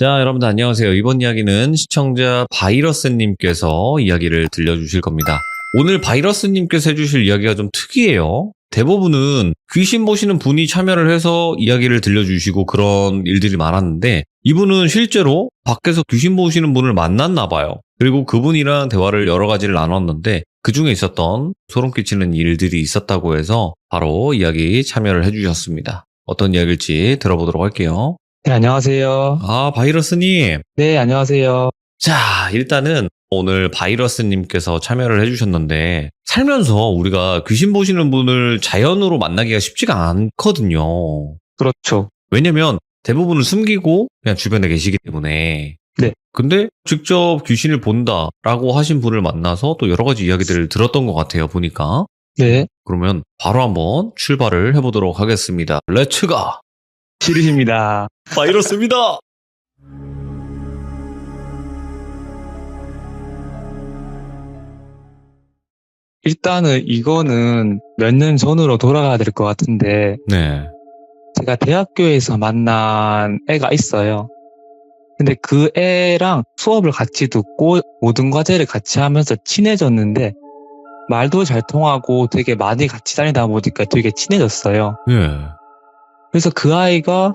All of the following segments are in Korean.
자, 여러분들 안녕하세요. 이번 이야기는 시청자 바이러스님께서 이야기를 들려주실 겁니다. 오늘 바이러스님께서 해주실 이야기가 좀 특이해요. 대부분은 귀신 보시는 분이 참여를 해서 이야기를 들려주시고 그런 일들이 많았는데 이분은 실제로 밖에서 귀신 보시는 분을 만났나 봐요. 그리고 그분이랑 대화를 여러 가지를 나눴는데 그 중에 있었던 소름 끼치는 일들이 있었다고 해서 바로 이야기 참여를 해주셨습니다. 어떤 이야기일지 들어보도록 할게요. 네, 안녕하세요. 바이러스님. 네, 안녕하세요. 자, 일단은 오늘 바이러스님께서 참여를 해주셨는데 살면서 우리가 귀신 보시는 분을 자연으로 만나기가 쉽지가 않거든요. 그렇죠. 왜냐면 대부분은 숨기고 그냥 주변에 계시기 때문에. 네. 근데 직접 귀신을 본다라고 하신 분을 만나서 또 여러 가지 이야기들을 들었던 것 같아요, 보니까. 네, 그러면 바로 한번 출발을 해보도록 하겠습니다. 렛츠가! 시리입니다. 바이러스입니다! 일단은 이거는 몇 년 전으로 돌아가야 될 것 같은데, 네. 제가 대학교에서 만난 애가 있어요. 근데 그 애랑 수업을 같이 듣고 모든 과제를 같이 하면서 친해졌는데, 말도 잘 통하고 되게 많이 같이 다니다 보니까 되게 친해졌어요. 예. 그래서 그 아이가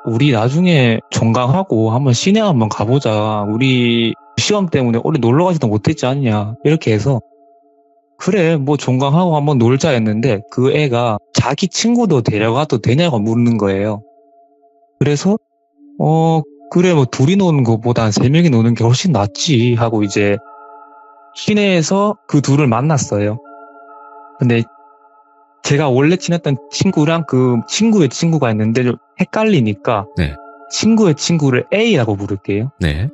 우리 나중에 종강하고 한번 시내 한번 가보자. 우리 시험 때문에 올해 놀러 가지도 못했지 않냐. 이렇게 해서 그래 뭐 종강하고 한번 놀자 했는데 그 애가 자기 친구도 데려가도 되냐고 묻는 거예요. 그래서 그래 뭐 둘이 노는 것보단 세 명이 노는 게 훨씬 낫지 하고 이제 시내에서 그 둘을 만났어요. 근데 제가 원래 친했던 친구랑 그 친구의 친구가 있는데 좀 헷갈리니까 네. 친구의 친구를 A라고 부를게요. 네.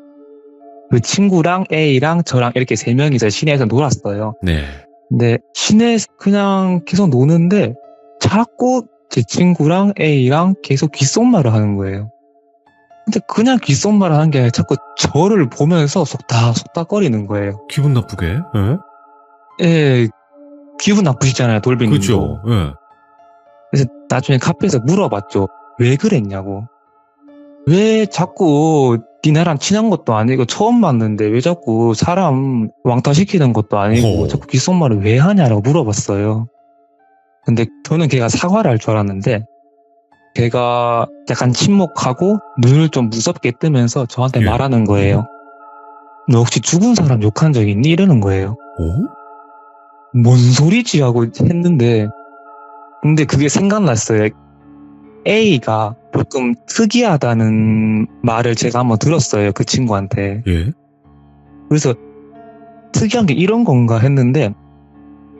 그 친구랑 A랑 저랑 이렇게 세 명이서 시내에서 놀았어요. 네. 근데 시내에서 그냥 계속 노는데 자꾸 제 친구랑 A랑 계속 귓속말을 하는 거예요. 근데 그냥 귓속말을 하는 게 아니라 자꾸 저를 보면서 속닥거리는 거예요. 기분 나쁘게? 예? 예, 기분 나쁘시잖아요, 돌비님도. 그렇죠. 예. 그래서 나중에 카페에서 물어봤죠. 왜 그랬냐고. 왜 자꾸 니네랑 친한 것도 아니고 처음 봤는데 왜 자꾸 사람 왕따시키는 것도 아니고 오. 자꾸 귓속말을 왜 하냐라고 물어봤어요. 근데 저는 걔가 사과를 할 줄 알았는데 걔가 약간 침묵하고 눈을 좀 무섭게 뜨면서 저한테 예. 말하는 거예요. 너 혹시 죽은 사람 욕한 적 있니? 이러는 거예요. 오? 뭔 소리지? 하고 했는데 근데 그게 생각났어요. A가 조금 특이하다는 말을 제가 한번 들었어요. 그 친구한테. 예. 그래서 특이한 게 이런 건가 했는데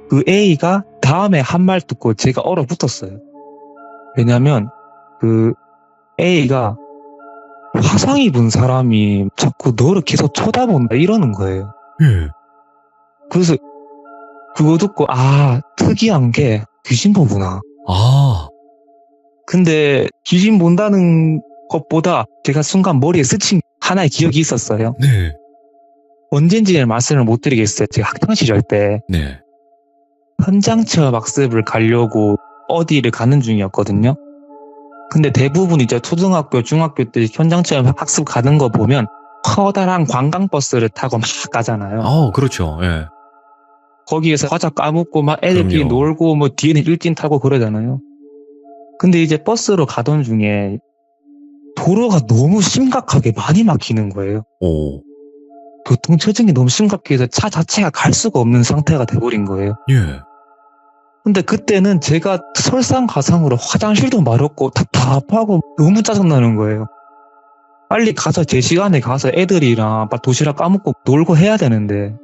그 A가 다음에 한 말 듣고 제가 얼어붙었어요. 왜냐면 그 A가 화상 입은 사람이 자꾸 너를 계속 쳐다본다 이러는 거예요. 예. 그래서 그거 듣고 특이한 게 귀신 보구나. 아. 근데 귀신 본다는 것보다 제가 순간 머리에 스친 하나의 기억이 있었어요. 네. 언젠지는 말씀을 못 드리겠어요. 제가 학창 시절 때 네. 현장 체험 학습을 가려고 어디를 가는 중이었거든요. 근데 대부분 이제 초등학교, 중학교 때 현장 체험 학습 가는 거 보면 커다란 관광버스를 타고 막 가잖아요. 그렇죠. 예. 거기에서 과자 까먹고 막 애들끼리 그럼요. 놀고 뭐 뒤에는 일진 타고 그러잖아요. 근데 이제 버스로 가던 중에 도로가 너무 심각하게 많이 막히는 거예요. 오. 교통체증이 너무 심각해서 차 자체가 갈 수가 없는 상태가 돼버린 거예요. 예. 근데 그때는 제가 설상가상으로 화장실도 마렵고 답답하고 너무 짜증나는 거예요. 빨리 가서 제 시간에 가서 애들이랑 막 도시락 까먹고 놀고 해야 되는데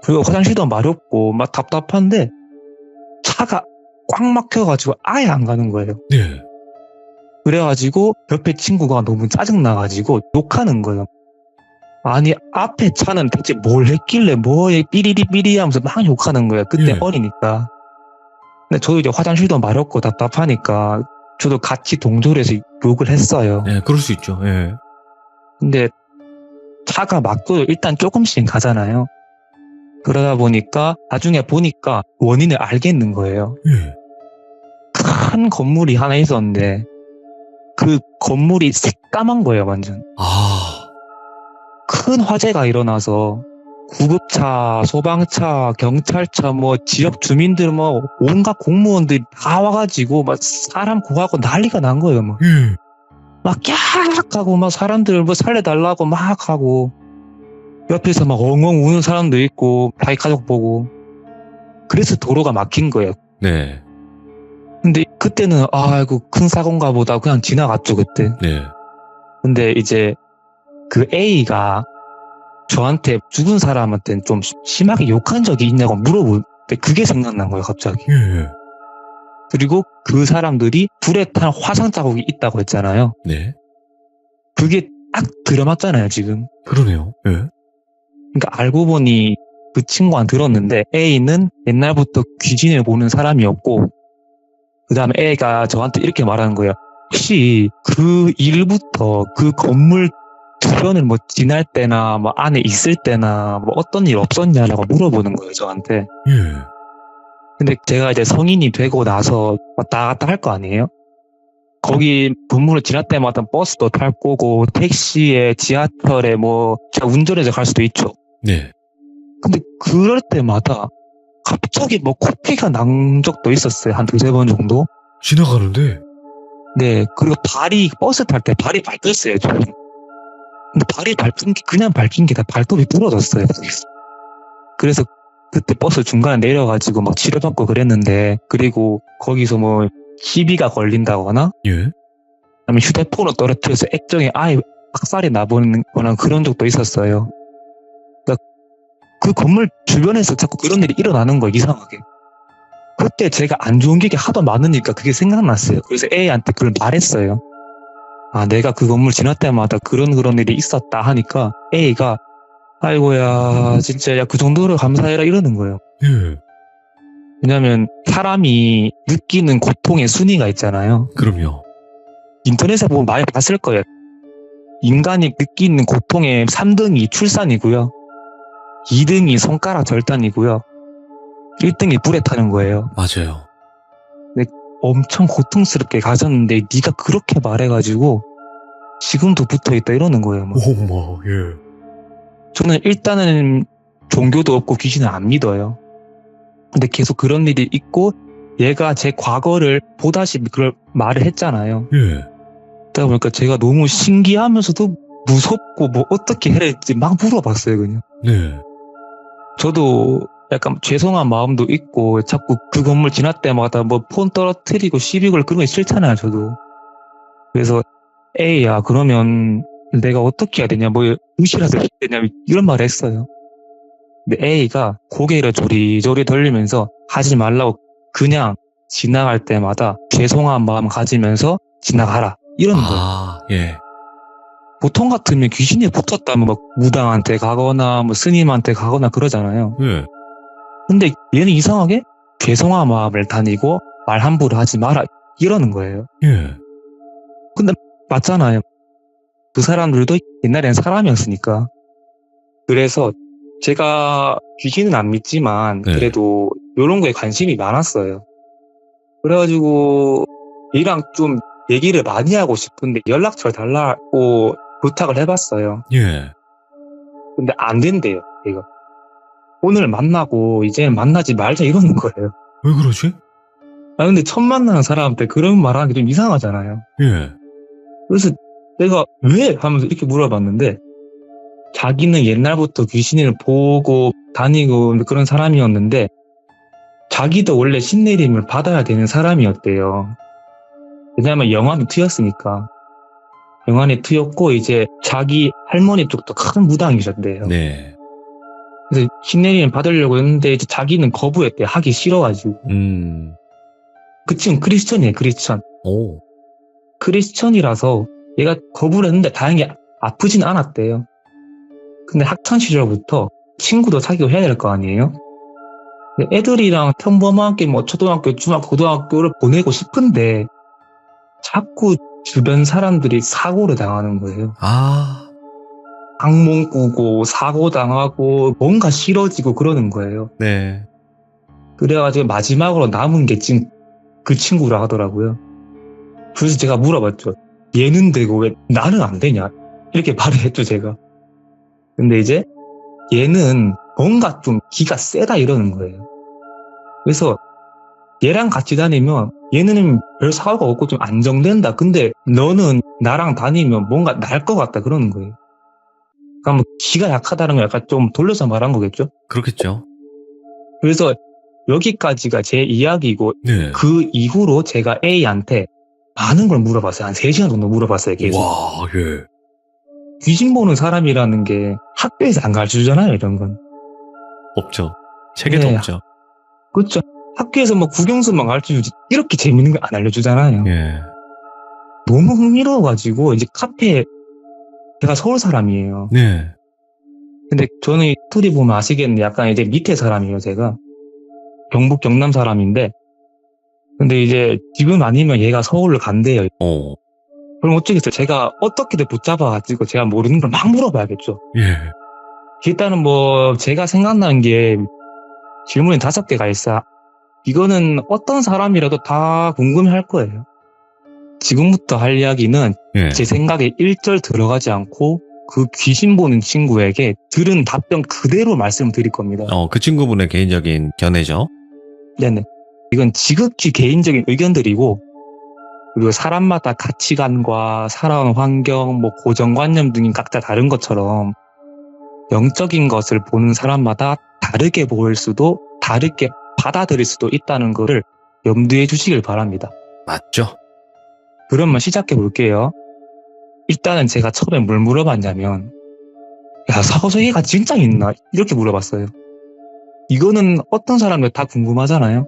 그리고 화장실도 마렵고 막 답답한데 차가 꽉 막혀가지고 아예 안 가는 거예요. 네. 그래가지고 옆에 친구가 너무 짜증나가지고 욕하는 거예요. 아니 앞에 차는 대체 뭘 했길래 뭐에 삐리리 하면서 막 욕하는 거예요. 그때 예. 어리니까. 근데 저도 이제 화장실도 마렵고 답답하니까 저도 같이 동조를 해서 욕을 했어요. 예, 그럴 수 있죠. 예. 근데 차가 막고 일단 조금씩 가잖아요. 그러다 보니까 나중에 보니까 원인을 알겠는 거예요. 예. 큰 건물이 하나 있었는데 그 건물이 새까만 거예요, 완전. 아, 큰 화재가 일어나서 구급차, 소방차, 경찰차, 뭐 지역 주민들, 뭐 온갖 공무원들이 다 와가지고 막 사람 구하고 난리가 난 거예요. 막, 예. 막 깍 하고 막 사람들 뭐 살려달라고 막 하고 옆에서 막 엉엉 우는 사람도 있고 자기 가족 보고 그래서 도로가 막힌 거예요. 네. 근데 그때는 아이고 큰 사고인가 보다 그냥 지나갔죠 그때. 네. 근데 이제 그 A가 저한테 죽은 사람한테는 좀 심하게 욕한 적이 있냐고 물어볼 때 그게 생각난 거예요, 갑자기. 예. 그리고 그 사람들이 불에 탄 화상 자국이 있다고 했잖아요. 네. 그게 딱 들어맞잖아요, 지금. 그러네요. 예. 그러니까 알고 보니 그 친구한테 들었는데 A는 옛날부터 귀신을 보는 사람이었고 그 다음에 A가 저한테 이렇게 말하는 거예요. 혹시 그 일부터 그 건물 주변을 뭐 지날 때나 뭐 안에 있을 때나 뭐 어떤 일 없었냐라고 물어보는 거예요, 저한테. 예. 근데 제가 이제 성인이 되고 나서 왔다 갔다 할 거 아니에요? 거기 건물을 지날 때마다 버스도 탈 거고 택시에 지하철에 뭐 제가 운전해서 갈 수도 있죠. 네. 근데 그럴 때마다 갑자기 뭐 코피가 난 적도 있었어요. 한 두세 번 정도. 지나가는데? 네. 그리고 버스 탈 때 발이 밟혔어요, 저는. 근데 발이 밟힌 게, 그냥 밟힌 게 다 발톱이 부러졌어요. 그래서 그때 버스 중간에 내려가지고 막 치료받고 그랬는데, 그리고 거기서 뭐 시비가 걸린다거나, 예. 아니면 휴대폰을 떨어뜨려서 액정에 아예 박살이 나버리는 거나 그런 적도 있었어요. 그러니까 그 건물 주변에서 자꾸 그런 일이 일어나는 거예요, 이상하게. 그때 제가 안 좋은 게 하도 많으니까 그게 생각났어요. 그래서 A한테 그걸 말했어요. 아, 내가 그 건물 지날 때마다 그런 일이 있었다 하니까 A가 아이고야, 진짜 야, 그 정도로 감사해라 이러는 거예요. 예. 왜냐면 사람이 느끼는 고통의 순위가 있잖아요. 그럼요. 인터넷에 보면 많이 봤을 거예요. 인간이 느끼는 고통의 3등이 출산이고요. 2등이 손가락 절단이고요. 1등이 불에 타는 거예요. 맞아요. 엄청 고통스럽게 가졌는데 네가 그렇게 말해가지고 지금도 붙어있다 이러는 거예요. 뭐. 어머, 예. 저는 일단은 종교도 없고 귀신을 안 믿어요. 근데 계속 그런 일이 있고 얘가 제 과거를 보다시피 그걸 말을 했잖아요. 예. 그러다 보니까 제가 너무 신기하면서도 무섭고 뭐 어떻게 해야 될지 막 물어봤어요, 그냥. 네. 저도 약간 죄송한 마음도 있고 자꾸 그 건물 지날 때마다 뭐 폰 떨어뜨리고 시비 걸 그런 거 싫잖아요, 저도. 그래서 A야, 그러면 내가 어떻게 해야 되냐, 뭐 무시라도 해야 되냐 이런 말을 했어요. 근데 A가 고개를 조리조리 돌리면서 하지 말라고 그냥 지나갈 때마다 죄송한 마음 가지면서 지나가라 이러는 거예요. 아, 예. 보통 같으면 귀신이 붙었다면 막 무당한테 가거나 뭐 스님한테 가거나 그러잖아요. 예. 근데 얘는 이상하게 죄송한 마음을 다니고 말 함부로 하지 마라 이러는 거예요. 예. 맞잖아요. 그 사람들도 옛날엔 사람이었으니까. 그래서 제가 귀신은 안 믿지만 네. 그래도 이런 거에 관심이 많았어요. 그래가지고 얘랑 좀 얘기를 많이 하고 싶은데 연락처를 달라고 부탁을 해봤어요. 예. 근데 안 된대요, 얘가. 오늘 만나고 이제는 만나지 말자 이러는 거예요. 왜 그러지? 아, 근데 처음 만나는 사람한테 그런 말 하는 게 좀 이상하잖아요. 예. 그래서 내가 왜? 하면서 이렇게 물어봤는데 자기는 옛날부터 귀신을 보고 다니고 그런 사람이었는데 자기도 원래 신내림을 받아야 되는 사람이었대요. 왜냐하면 영안이 트였으니까. 영안이 트였고 이제 자기 할머니 쪽도 큰 무당이셨대요. 네. 그래서 신내림을 받으려고 했는데 이제 자기는 거부했대요. 하기 싫어가지고. 그 친구 크리스천이에요, 크리스천. 오. 크리스천이라서 얘가 거부를 했는데 다행히 아프진 않았대요. 근데 학창 시절부터 친구도 사귀고 해야 될 거 아니에요? 근데 애들이랑 평범하게 뭐 초등학교, 중학교, 고등학교를 보내고 싶은데 자꾸 주변 사람들이 사고를 당하는 거예요. 아. 악몽 꾸고 사고 당하고 뭔가 싫어지고 그러는 거예요. 네. 그래가지고 마지막으로 남은 게 지금 그 친구라 하더라고요. 그래서 제가 물어봤죠. 얘는 되고 왜 나는 안 되냐? 이렇게 말을 했죠, 제가. 근데 이제 얘는 뭔가 좀 기가 세다 이러는 거예요. 그래서 얘랑 같이 다니면 얘는 별 사고가 없고 좀 안정된다. 근데 너는 나랑 다니면 뭔가 날 것 같다 그러는 거예요. 그러니까 뭐 기가 약하다는 걸 약간 좀 돌려서 말한 거겠죠? 그렇겠죠. 그래서 여기까지가 제 이야기고 네. 그 이후로 제가 A한테 많은 걸 물어봤어요. 한 3시간 정도 물어봤어요, 계속. 와, 예. 귀신 보는 사람이라는 게 학교에서 안 가르쳐주잖아요, 이런 건. 없죠. 책에도 네. 없죠. 그렇죠. 학교에서 뭐 국영수만 가르쳐주지 이렇게 재밌는 걸 안 알려주잖아요. 예. 너무 흥미로워가지고 이제 카페에 제가 서울 사람이에요. 네. 근데 저는 스토리 보면 아시겠는데 약간 이제 밑에 사람이에요, 제가. 경북 경남 사람인데 근데 이제 지금 아니면 얘가 서울을 간대요. 그럼 어쩌겠어요. 제가 어떻게든 붙잡아가지고 제가 모르는 걸 막 물어봐야겠죠. 예. 일단은 뭐 제가 생각나는 게 질문이 5개가 있어. 이거는 어떤 사람이라도 다 궁금해할 거예요. 지금부터 할 이야기는 예. 제 생각에 1절 들어가지 않고 그 귀신 보는 친구에게 들은 답변 그대로 말씀을 드릴 겁니다. 그 친구분의 개인적인 견해죠. 네네. 이건 지극히 개인적인 의견들이고 그리고 사람마다 가치관과 살아온 환경, 뭐 고정관념 등이 각자 다른 것처럼 영적인 것을 보는 사람마다 다르게 보일 수도 다르게 받아들일 수도 있다는 것을 염두에 주시길 바랍니다. 맞죠? 그러면 시작해 볼게요. 일단은 제가 처음에 뭘 물어봤냐면 야, 사후세계가 진짜 있나? 이렇게 물어봤어요. 이거는 어떤 사람들 다 궁금하잖아요.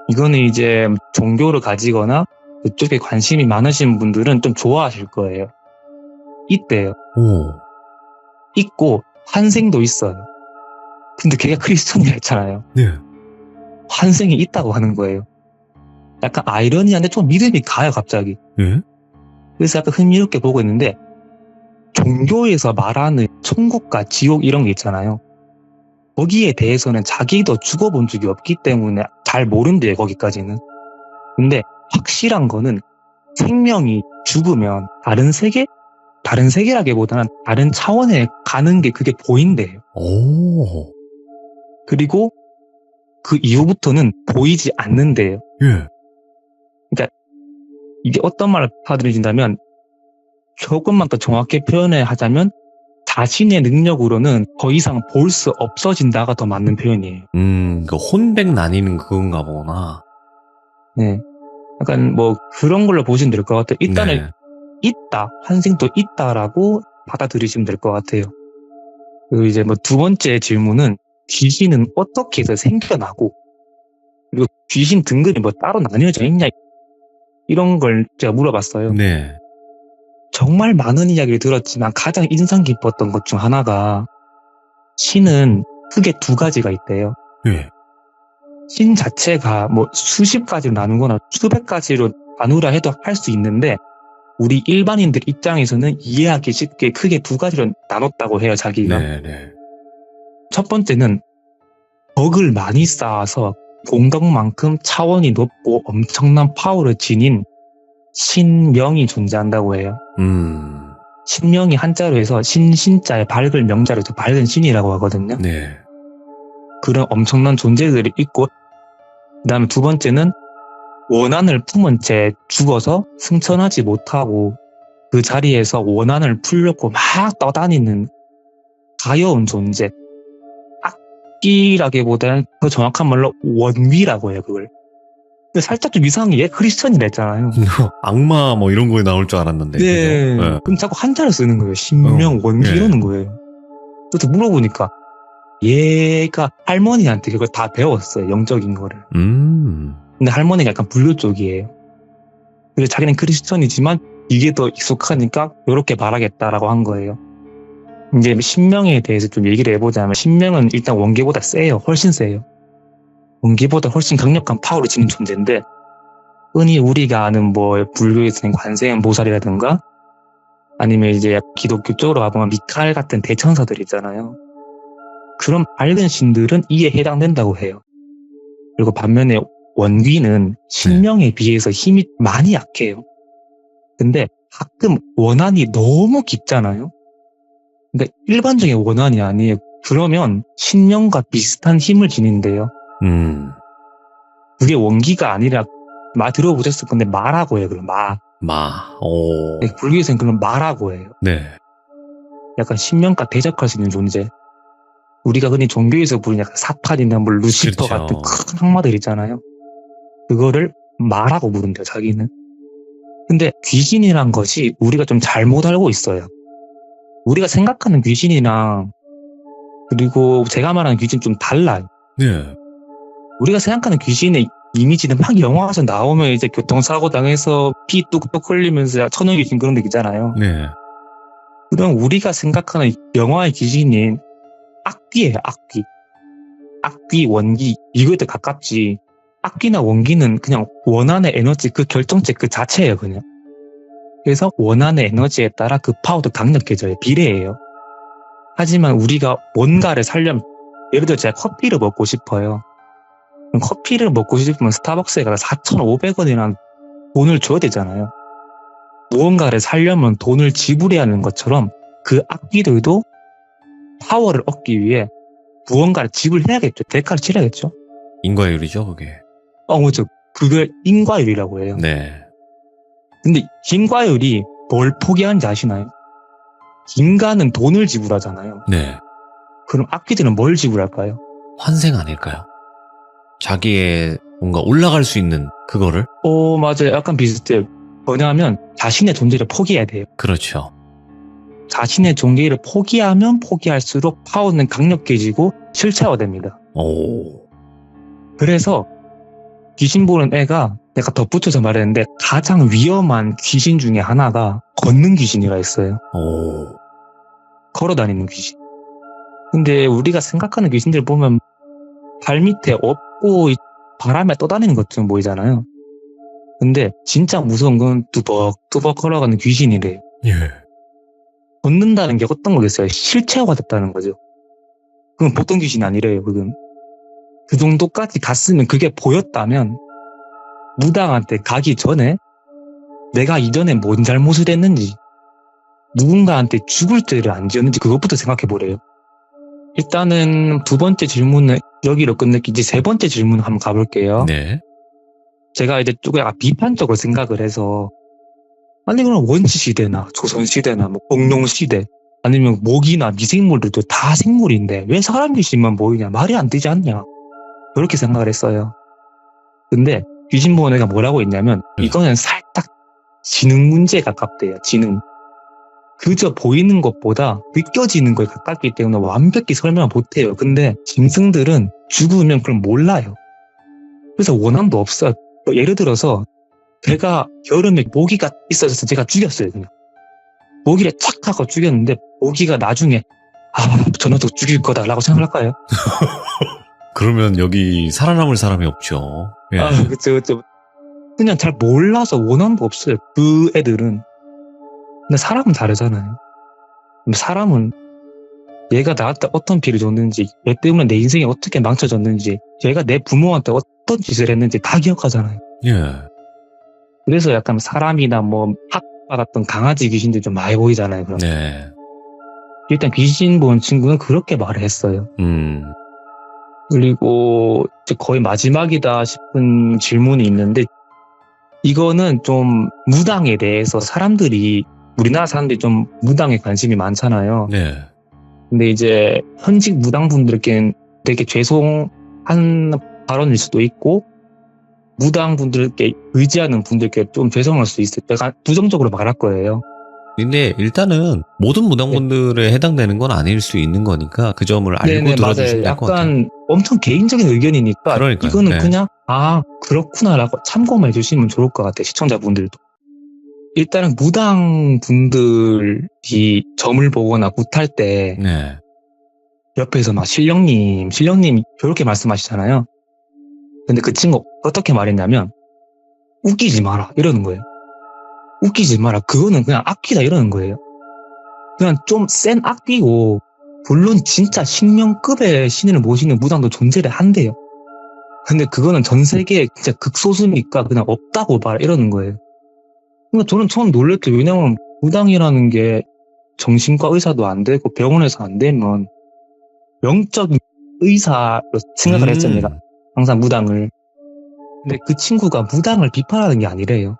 이거는 이제 종교를 가지거나 그쪽에 관심이 많으신 분들은 좀 좋아하실 거예요. 있대요. 오. 있고 환생도 있어요. 근데 걔가 크리스천이라 했잖아요. 네. 환생이 있다고 하는 거예요. 약간 아이러니한데 좀 믿음이 가요, 갑자기. 예? 그래서 약간 흥미롭게 보고 있는데 종교에서 말하는 천국과 지옥 이런 게 있잖아요. 거기에 대해서는 자기도 죽어본 적이 없기 때문에 잘 모른대요, 거기까지는. 근데 확실한 거는 생명이 죽으면 다른 세계? 다른 세계라기보다는 다른 차원에 가는 게 그게 보인대요. 오. 그리고 그 이후부터는 보이지 않는데요. 예. 이게 어떤 말을 받아들여진다면 조금만 더 정확히 표현을 하자면 자신의 능력으로는 더 이상 볼 수 없어진다가 더 맞는 표현이에요. 그 혼백 나뉘는 그건가 보구나. 네. 약간 뭐 그런 걸로 보시면 될 것 같아요. 일단은 네. 있다, 환생도 있다라고 받아들이시면 될 것 같아요. 그리고 이제 뭐 2번째 질문은 귀신은 어떻게 해서 생겨나고 그리고 귀신 등급이 뭐 따로 나뉘어져 있냐 이런 걸 제가 물어봤어요. 네. 정말 많은 이야기를 들었지만 가장 인상 깊었던 것 중 하나가 신은 크게 2가지가 있대요. 예. 신 자체가 뭐 수십 가지로 나누거나 수백 가지로 나누라 해도 할 수 있는데 우리 일반인들 입장에서는 이해하기 쉽게 크게 2가지로 나눴다고 해요, 자기가. 네. 첫 번째는 덕을 많이 쌓아서 공덕만큼 차원이 높고 엄청난 파워를 지닌 신명이 존재한다고 해요. 신명이 한자로 해서 신자의 밝을 명자로 해서 밝은 신이라고 하거든요. 네. 그런 엄청난 존재들이 있고 그 다음에 2번째는 원한을 품은 채 죽어서 승천하지 못하고 그 자리에서 원한을 풀려고 막 떠다니는 가여운 존재. 악기라기보다는 더 정확한 말로 원귀라고 해요, 그걸. 근데 살짝 좀 이상한 게 얘 크리스천이라 했잖아요. 악마 뭐 이런 거에 나올 줄 알았는데. 네. 그죠? 네. 그럼 자꾸 한자를 쓰는 거예요. 신명, 원귀 네. 이러는 거예요. 그래서 물어보니까 얘가 할머니한테 그걸 다 배웠어요. 영적인 거를. 근데 할머니가 약간 불교 쪽이에요. 그래서 자기는 크리스천이지만 이게 더 익숙하니까 이렇게 말하겠다라고 한 거예요. 이제 신명에 대해서 좀 얘기를 해보자면 신명은 일단 원계보다 세요. 훨씬 세요. 원계보다 훨씬 강력한 파워를 지닌 존재인데 흔히 우리가 아는 뭐 불교에서는 관세음 보살이라든가 아니면 이제 기독교 쪽으로 가보면 미카엘 같은 대천사들 있잖아요. 그런 밝은 신들은 이에 해당된다고 해요. 그리고 반면에 원귀는 신명에 비해서 힘이 많이 약해요. 근데 가끔 원한이 너무 깊잖아요. 근데 일반적인 원한이 아니에요. 그러면 신령과 비슷한 힘을 지닌대요. 그게 원기가 아니라 들어보셨을 건데 마라고 해요. 그럼 오. 네, 불교에서는 그런 마라고 해요. 네. 약간 신명과 대적할 수 있는 존재. 우리가 흔히 종교에서 부르는 약간 사탄이나 뭐 루시퍼 그렇죠. 같은 큰 악마들 있잖아요. 그거를 마라고 부른대요, 자기는. 근데 귀신이란 것이 우리가 좀 잘못 알고 있어요. 우리가 생각하는 귀신이랑 그리고 제가 말하는 귀신 좀 달라요. 네. 우리가 생각하는 귀신의 이미지는 막 영화에서 나오면 이제 교통사고 당해서 피 뚝뚝 흘리면서 천연 귀신 그런 데 있잖아요. 네. 그럼 우리가 생각하는 영화의 귀신인 악귀예요, 악귀. 악귀, 원기, 이거에 더 가깝지. 악귀나 원기는 그냥 원한의 에너지 그 결정체 그 자체예요, 그냥. 그래서 원한의 에너지에 따라 그 파워도 강력해져요. 비례해요. 하지만 우리가 뭔가를 살려면, 예를 들어 제가 커피를 먹고 싶어요. 그럼 커피를 먹고 싶으면 스타벅스에 가서 4,500원이라는 돈을 줘야 되잖아요. 무언가를 살려면 돈을 지불해야 하는 것처럼 그 악귀들도 파워를 얻기 위해 무언가를 지불해야겠죠. 대가를 치러야겠죠. 인과율이죠, 그게. 그렇죠. 그걸 인과율이라고 해요. 네. 근데 인과율이 뭘 포기하는지 아시나요? 인간은 돈을 지불하잖아요. 네. 그럼 악귀들은 뭘 지불할까요? 환생 아닐까요? 자기의 뭔가 올라갈 수 있는 그거를? 맞아요. 약간 비슷해요. 뭐냐면 자신의 존재를 포기해야 돼요. 그렇죠. 자신의 존재를 포기하면 포기할수록 파워는 강력해지고 실체화됩니다. 오. 그래서 귀신 보는 애가 내가 덧붙여서 말했는데 가장 위험한 귀신 중에 하나가 걷는 귀신이라 했어요. 오. 걸어다니는 귀신. 근데 우리가 생각하는 귀신들 보면 발 밑에 업고 바람에 떠다니는 것처럼 보이잖아요. 근데 진짜 무서운 건 뚜벅뚜벅 걸어가는 귀신이래요. 예. 걷는다는 게 어떤 거겠어요? 실체화됐다는 거죠. 그건 보통 귀신이 아니래요, 그건. 그 정도까지 갔으면 그게 보였다면 무당한테 가기 전에 내가 이전에 뭔 잘못을 했는지 누군가한테 죽을 죄를 안 지었는지 그것부터 생각해 보래요. 일단은 두 번째 질문은 여기로 끝냈기 이제 세 번째 질문 한번 가볼게요. 네. 제가 이제 조금 약간 비판적으로 생각을 해서 아니 그럼 원시시대나 조선시대나 뭐 공룡시대 아니면 모기나 미생물들도 다 생물인데 왜 사람 귀신만 보이냐 말이 안 되지 않냐 그렇게 생각을 했어요. 근데 귀신 보는 애가 뭐라고 했냐면 이거는 살짝 지능 문제에 가깝대요. 지능. 그저 보이는 것보다 느껴지는 거에 가깝기 때문에 완벽히 설명을 못해요. 근데 짐승들은 죽으면 그럼 몰라요. 그래서 원한도 없어요. 예를 들어서 제가 여름에 모기가 있어서 제가 죽였어요. 그냥 모기를 착 하고 죽였는데 모기가 나중에 저 녀석 죽일 거다라고 생각할까요? 그러면 여기 살아남을 사람이 없죠. 예. 그쵸. 그냥 잘 몰라서 원한도 없어요. 그 애들은. 근데 사람은 다르잖아요. 사람은 얘가 나한테 어떤 피를 줬는지, 얘 때문에 내 인생이 어떻게 망쳐졌는지, 얘가 내 부모한테 어떤 짓을 했는지 다 기억하잖아요. 예. 그래서 약간 사람이나 뭐 학받았던 강아지 귀신들 좀 많이 보이잖아요. 그럼. 네. 일단 귀신 본 친구는 그렇게 말을 했어요. 그리고 이제 거의 마지막이다 싶은 질문이 있는데 이거는 좀 무당에 대해서 우리나라 사람들이 좀 무당에 관심이 많잖아요. 네. 근데 이제 현직 무당분들께는 되게 죄송한 발언일 수도 있고 무당분들께 의지하는 분들께 좀 죄송할 수 있어요. 제가 부정적으로 말할 거예요. 근데 일단은 모든 무당분들에 해당되는 건 아닐 수 있는 거니까 그 점을 알고 들어주시면 될 것 같아요. 약간 엄청 개인적인 의견이니까 그러니까요. 이거는 네. 그냥 그렇구나라고 참고만 해주시면 좋을 것 같아요. 시청자분들도. 일단은 무당분들이 점을 보거나 굿할 때 네. 옆에서 막 신령님 저렇게 말씀하시잖아요. 근데 그 친구 어떻게 말했냐면 웃기지 마라 이러는 거예요. 웃기지 마라. 그거는 그냥 악귀다 이러는 거예요. 그냥 좀 센 악귀고 물론 진짜 신명급의 신을 모시는 무당도 존재를 한대요. 근데 그거는 전 세계에 진짜 극소수니까 그냥 없다고 말 이러는 거예요. 그러니까 저는 처음 놀랬죠. 왜냐면 무당이라는 게 정신과 의사도 안 되고 병원에서 안 되면 영적인 의사로 생각을 했어요. 내가 항상 무당을. 근데 그 친구가 무당을 비판하는 게 아니래요.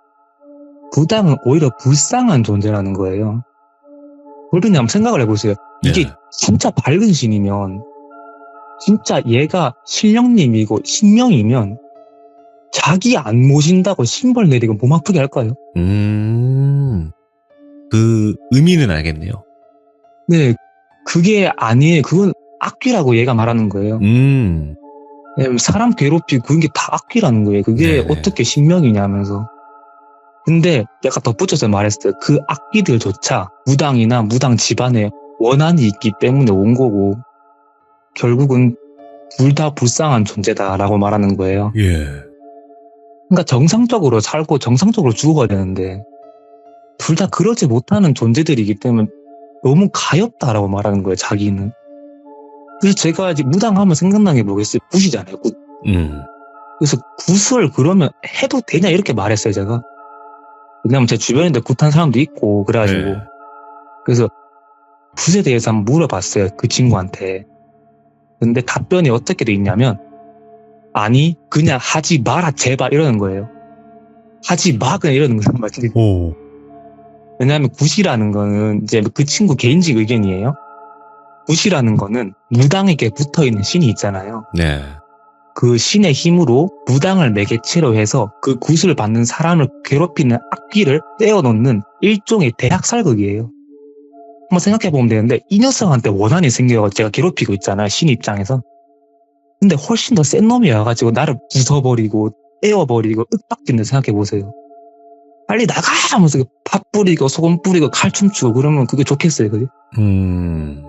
무당은 오히려 불쌍한 존재라는 거예요. 그러니 한번 생각을 해보세요. 이게 네. 진짜 밝은 신이면, 진짜 얘가 신령님이고 신명이면 자기 안 모신다고 신벌 내리고 몸 아프게 할까요? 그 의미는 알겠네요. 네, 그게 아니에요. 그건 악귀라고 얘가 말하는 거예요. 네, 사람 괴롭히고 그게 다 악귀라는 거예요. 그게 네. 어떻게 신명이냐 하면서. 근데 약간 덧붙여서 말했어요. 그 악귀들조차 무당이나 무당 집안에 원한이 있기 때문에 온 거고, 결국은 둘 다 불쌍한 존재다라고 말하는 거예요. 예. 그러니까 정상적으로 살고 정상적으로 죽어야 되는데 둘 다 그러지 못하는 존재들이기 때문에 너무 가엾다라고 말하는 거예요, 자기는. 그래서 제가 이제 무당하면 생각나는 게 뭐겠어요? 굿이잖아요, 굿. 그래서 굿을 그러면 해도 되냐 이렇게 말했어요, 제가. 왜냐면 제 주변에 굿한 사람도 있고 그래가지고. 네. 그래서 굿에 대해서 한번 물어봤어요, 그 친구한테. 근데 답변이 어떻게 돼 있냐면, 아니 그냥 하지 마라 제발 이러는 거예요. 하지 마 그냥 이러는 거예요. 오. 왜냐하면 굿이라는 거는 이제 그 친구 개인적 의견이에요. 굿이라는 거는 무당에게 붙어있는 신이 있잖아요. 네. 그 신의 힘으로 무당을 매개체로 해서 그 굿을 받는 사람을 괴롭히는 악귀를 떼어놓는 일종의 대학살극이에요. 한번 생각해보면 되는데, 이 녀석한테 원한이 생겨서 제가 괴롭히고 있잖아요, 신 입장에서. 근데 훨씬 더 센 놈이 와가지고 나를 부숴버리고 떼어버리고 윽박지는데 생각해보세요. 빨리 나가! 하면서 밥 뿌리고 소금 뿌리고 칼 춤추고 그러면 그게 좋겠어요, 그게?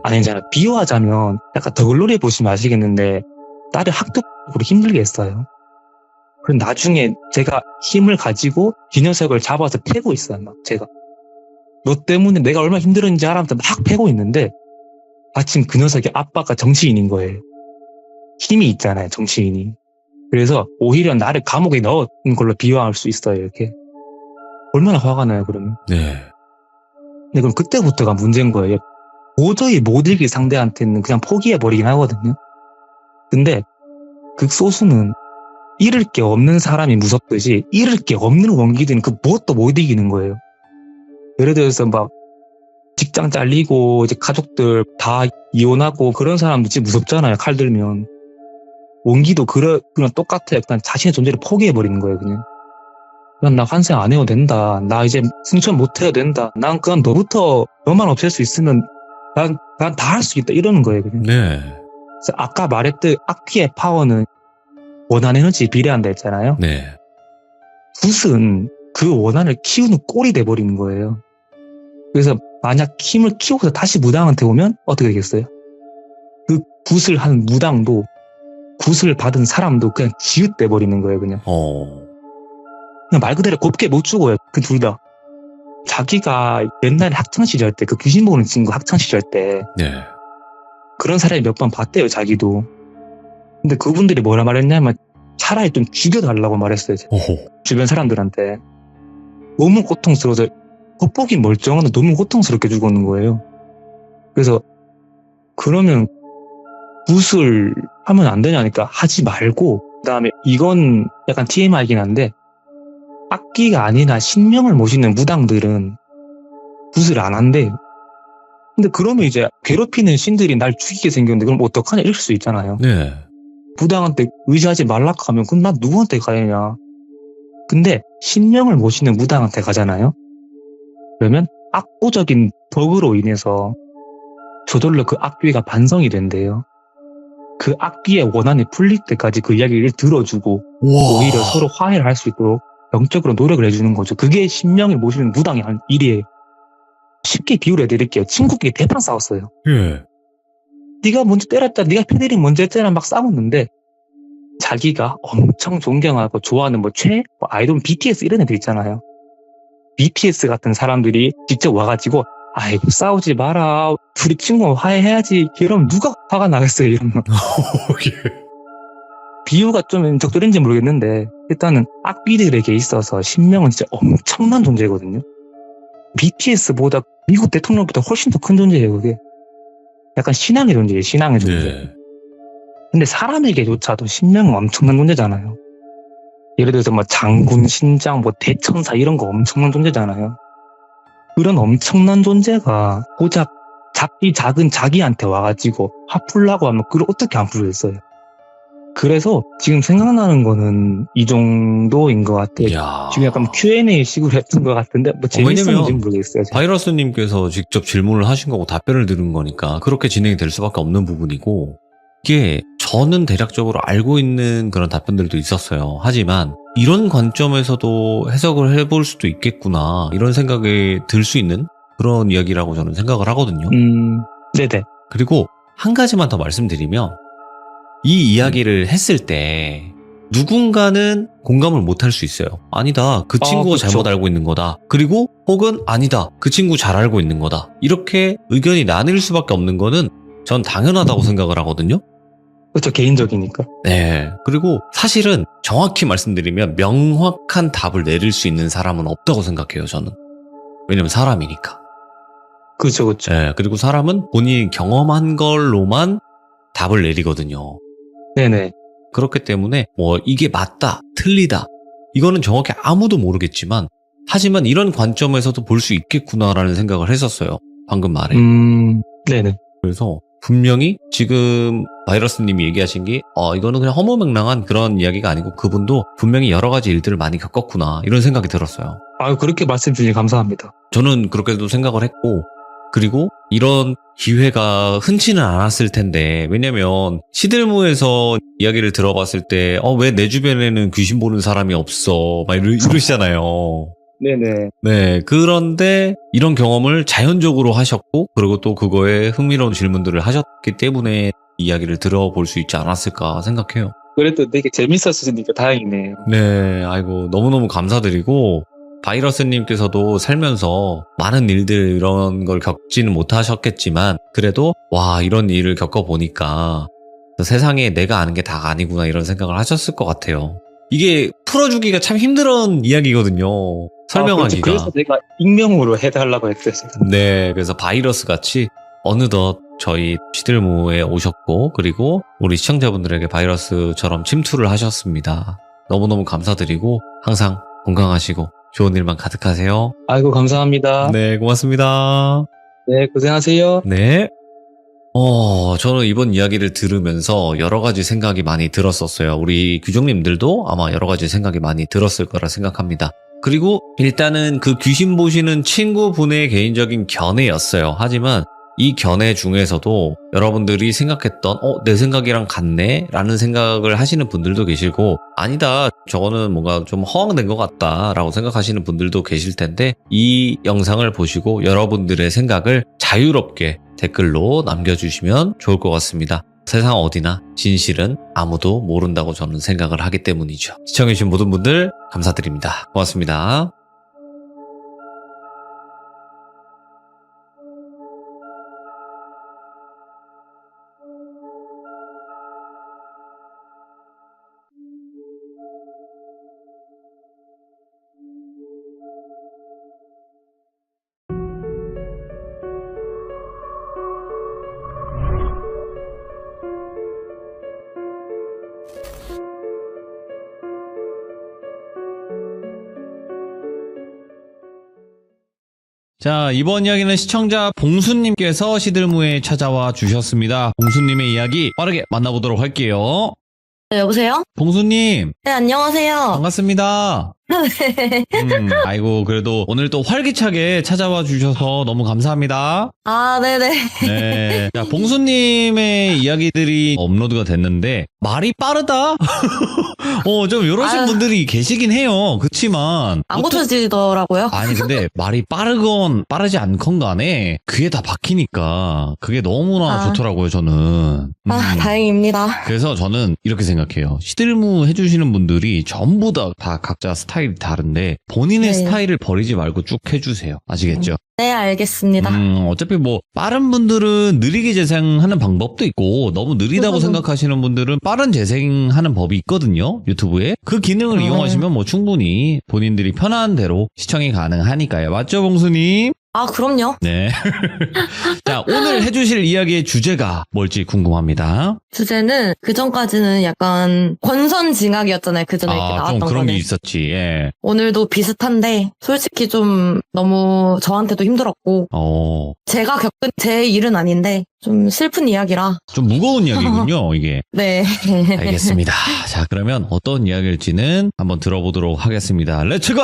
아니잖아. 비유하자면 약간 더글로리 보시면 아시겠는데, 나를 학교적으로 힘들게 했어요. 그럼 나중에 제가 힘을 가지고 이 녀석을 잡아서 패고 있어요, 막 제가. 너 때문에 내가 얼마나 힘들었는지 알아면서 막 패고 있는데, 마침 그 녀석의 아빠가 정치인인 거예요. 힘이 있잖아요, 정치인이. 그래서 오히려 나를 감옥에 넣은 걸로 비유할 수 있어요, 이렇게. 얼마나 화가 나요, 그러면. 네. 근데 그럼 그때부터가 문제인 거예요. 도저히 못 이길 상대한테는 그냥 포기해버리긴 하거든요. 근데 극소수는 잃을 게 없는 사람이 무섭듯이 잃을 게 없는 원기들은 그 무엇도 못 이기는 거예요. 예를 들어서 막 직장 잘리고 이제 가족들 다 이혼하고 그런 사람도 진짜 무섭잖아요, 칼 들면. 원기도 그냥 똑같아요. 그냥 자신의 존재를 포기해버리는 거예요, 그냥. 그냥 나 환생 안 해도 된다. 나 이제 승천 못 해도 된다. 난 그냥 너부터 너만 없앨 수 있으면 난 다 할 수 있다. 이러는 거예요, 그냥. 네. 그래서 아까 말했듯 악귀의 파워는 원한 에너지에 비례한다 했잖아요. 네. 굿은 그 원한을 키우는 꼴이 돼버리는 거예요. 그래서 만약 힘을 키우고서 다시 무당한테 오면 어떻게 되겠어요? 그 굿을 한 무당도 굿을 받은 사람도 그냥 지읒돼버리는 거예요, 그냥. 그냥 말 그대로 곱게 못 죽어요, 그 둘 다. 자기가 옛날에 학창시절 때, 그 귀신 보는 친구 학창시절 때, 네. 그런 사람이 몇 번 봤대요, 자기도. 근데 그분들이 뭐라 말했냐면, 차라리 좀 죽여달라고 말했어요, 주변 사람들한테. 너무 고통스러워서, 겉보기 멀쩡한데 너무 고통스럽게 죽었는 거예요. 그래서, 그러면, 굿을 하면 안 되냐니까 하지 말고, 그 다음에 이건 약간 TMI이긴 한데, 악기가 아니라 신명을 모시는 무당들은 굿을 안 한대요. 근데 그러면 이제 괴롭히는 신들이 날 죽이게 생겼는데 그럼 어떡하냐 이럴 수 있잖아요. 네. 무당한테 의지하지 말라고 하면 그럼 난 누구한테 가야냐. 근데 신명을 모시는 무당한테 가잖아요. 그러면 악보적인 덕으로 인해서 저절로 그 악귀가 반성이 된대요. 그 악귀의 원한이 풀릴 때까지 그 이야기를 들어주고 오히려 서로 화해를 할 수 있도록 영적으로 노력을 해주는 거죠. 그게 신명을 모시는 무당의 한 일이에요. 쉽게 비유를 해드릴게요. 친구끼리 대판 싸웠어요. 예. 네가 먼저 때렸다, 네가 패드립 먼저 했잖아 막 싸웠는데 자기가 엄청 존경하고 좋아하는 뭐 아이돌 BTS 이런 애들 있잖아요. BTS 같은 사람들이 직접 와가지고 아이고 싸우지 마라, 둘이 친구 화해해야지 이러면 누가 화가 나겠어요, 이러면. 비유가 좀 적절한지 모르겠는데 일단은 악귀들에게 있어서 신명은 진짜 엄청난 존재거든요. BTS보다 미국 대통령보다 훨씬 더 큰 존재예요, 그게. 약간 신앙의 존재예요, 신앙의 존재. 네. 근데 사람에게조차도 신명은 엄청난 존재잖아요. 예를 들어서 뭐 장군, 신장, 뭐 대천사 이런 거 엄청난 존재잖아요. 그런 엄청난 존재가 고작 작디 작은 자기한테 와가지고 화풀라고 하면 그걸 어떻게 안 풀겠어요. 그래서 지금 생각나는 거는 이 정도인 것 같아요. 야. 지금 약간 Q&A 식으로 했던 것 같은데 뭐 재밌었는지 왜냐면 모르겠어요. 제가. 바이러스님께서 직접 질문을 하신 거고 답변을 들은 거니까 그렇게 진행이 될 수밖에 없는 부분이고, 이게 저는 대략적으로 알고 있는 그런 답변들도 있었어요. 하지만 이런 관점에서도 해석을 해볼 수도 있겠구나, 이런 생각이 들 수 있는 그런 이야기라고 저는 생각을 하거든요. 네네. 그리고 한 가지만 더 말씀드리면, 이 이야기를 했을 때 누군가는 공감을 못할 수 있어요. 아니다, 그 친구가 그쵸. 잘못 알고 있는 거다. 그리고 혹은 아니다, 그 친구 잘 알고 있는 거다. 이렇게 의견이 나뉠 수밖에 없는 거는 전 당연하다고 생각을 하거든요. 그렇죠. 개인적이니까. 네. 그리고 사실은 정확히 말씀드리면 명확한 답을 내릴 수 있는 사람은 없다고 생각해요, 저는. 왜냐면 사람이니까. 그렇죠, 그렇죠. 네. 그리고 사람은 본인이 경험한 걸로만 답을 내리거든요. 네네. 그렇기 때문에 뭐 이게 맞다, 틀리다, 이거는 정확히 아무도 모르겠지만, 하지만 이런 관점에서도 볼 수 있겠구나라는 생각을 했었어요, 방금 말에. 네네. 그래서 분명히 지금 바이러스님이 얘기하신 게 이거는 그냥 허무맹랑한 그런 이야기가 아니고 그분도 분명히 여러 가지 일들을 많이 겪었구나, 이런 생각이 들었어요. 그렇게 말씀 주시니 감사합니다. 저는 그렇게도 생각을 했고, 그리고 이런 기회가 흔치는 않았을 텐데, 왜냐면 시들무에서 이야기를 들어봤을 때 왜 내 주변에는 귀신 보는 사람이 없어 막 이러시잖아요. 네네. 네, 그런데 이런 경험을 자연적으로 하셨고, 그리고 또 그거에 흥미로운 질문들을 하셨기 때문에 이야기를 들어볼 수 있지 않았을까 생각해요. 그래도 되게 재밌었으니까 다행이네요. 네, 아이고, 너무너무 감사드리고, 바이러스님께서도 살면서 많은 일들 이런 걸 겪지는 못하셨겠지만, 그래도 와, 이런 일을 겪어보니까 세상에 내가 아는 게 다가 아니구나, 이런 생각을 하셨을 것 같아요. 이게 풀어주기가 참 힘든 이야기거든요, 설명하기가. 그래서 내가 익명으로 해달라고 했어요. 제가. 네, 그래서 바이러스 같이 어느덧 저희 시들무에 오셨고, 그리고 우리 시청자분들에게 바이러스처럼 침투를 하셨습니다. 너무너무 감사드리고 항상 건강하시고 좋은 일만 가득하세요. 아이고 감사합니다. 네, 고맙습니다. 네, 고생하세요. 네. 저는 이번 이야기를 들으면서 여러 가지 생각이 많이 들었었어요. 우리 규정님들도 아마 여러 가지 생각이 많이 들었을 거라 생각합니다. 그리고 일단은 그 귀신 보시는 친구분의 개인적인 견해였어요. 하지만 이 견해 중에서도 여러분들이 생각했던 내 생각이랑 같네? 라는 생각을 하시는 분들도 계시고, 아니다, 저거는 뭔가 좀 허황된 것 같다 라고 생각하시는 분들도 계실 텐데, 이 영상을 보시고 여러분들의 생각을 자유롭게 댓글로 남겨주시면 좋을 것 같습니다. 세상 어디나 진실은 아무도 모른다고 저는 생각을 하기 때문이죠. 시청해주신 모든 분들 감사드립니다. 고맙습니다. 자, 이번 이야기는 시청자 봉수님께서 시들무에 찾아와 주셨습니다. 봉수님의 이야기 빠르게 만나보도록 할게요. 네, 여보세요? 봉수님, 네, 안녕하세요. 반갑습니다. 네. 아이고, 그래도 오늘 또 활기차게 찾아와 주셔서 너무 감사합니다. 네네. 네. 자, 봉수님의 이야기들이 업로드가 됐는데, 말이 빠르다? 좀 이러신 아유. 분들이 계시긴 해요. 그치만. 안 고쳐지더라고요. 아니, 근데 말이 빠르건 빠르지 않건 간에 그게 다 박히니까 그게 너무나 좋더라고요, 저는. 다행입니다. 그래서 저는 이렇게 생각해요. 시들무 해주시는 분들이 전부 다 각자 스타일 스타일이 다른데 본인의 네. 스타일을 버리지 말고 쭉 해주세요. 아시겠죠? 네, 알겠습니다. 어차피 뭐 빠른 분들은 느리게 재생하는 방법도 있고 너무 느리다고 생각하시는 분들은 빠른 재생하는 법이 있거든요. 유튜브에. 그 기능을 이용하시면 뭐 충분히 본인들이 편한 대로 시청이 가능하니까요. 맞죠, 봉수님? 아, 그럼요. 네. 자, 오늘 해주실 이야기의 주제가 뭘지 궁금합니다. 주제는 그전까지는 약간 권선징악이었잖아요. 그전에 이렇게 좀 나왔던 그런 거는. 게 있었지. 예. 오늘도 비슷한데 솔직히 좀 너무 저한테도 힘들었고 제가 겪은 제 일은 아닌데 좀 슬픈 이야기라. 좀 무거운 이야기군요, 이게. 네. 알겠습니다. 자, 그러면 어떤 이야기일지는 한번 들어보도록 하겠습니다. 렛츠고!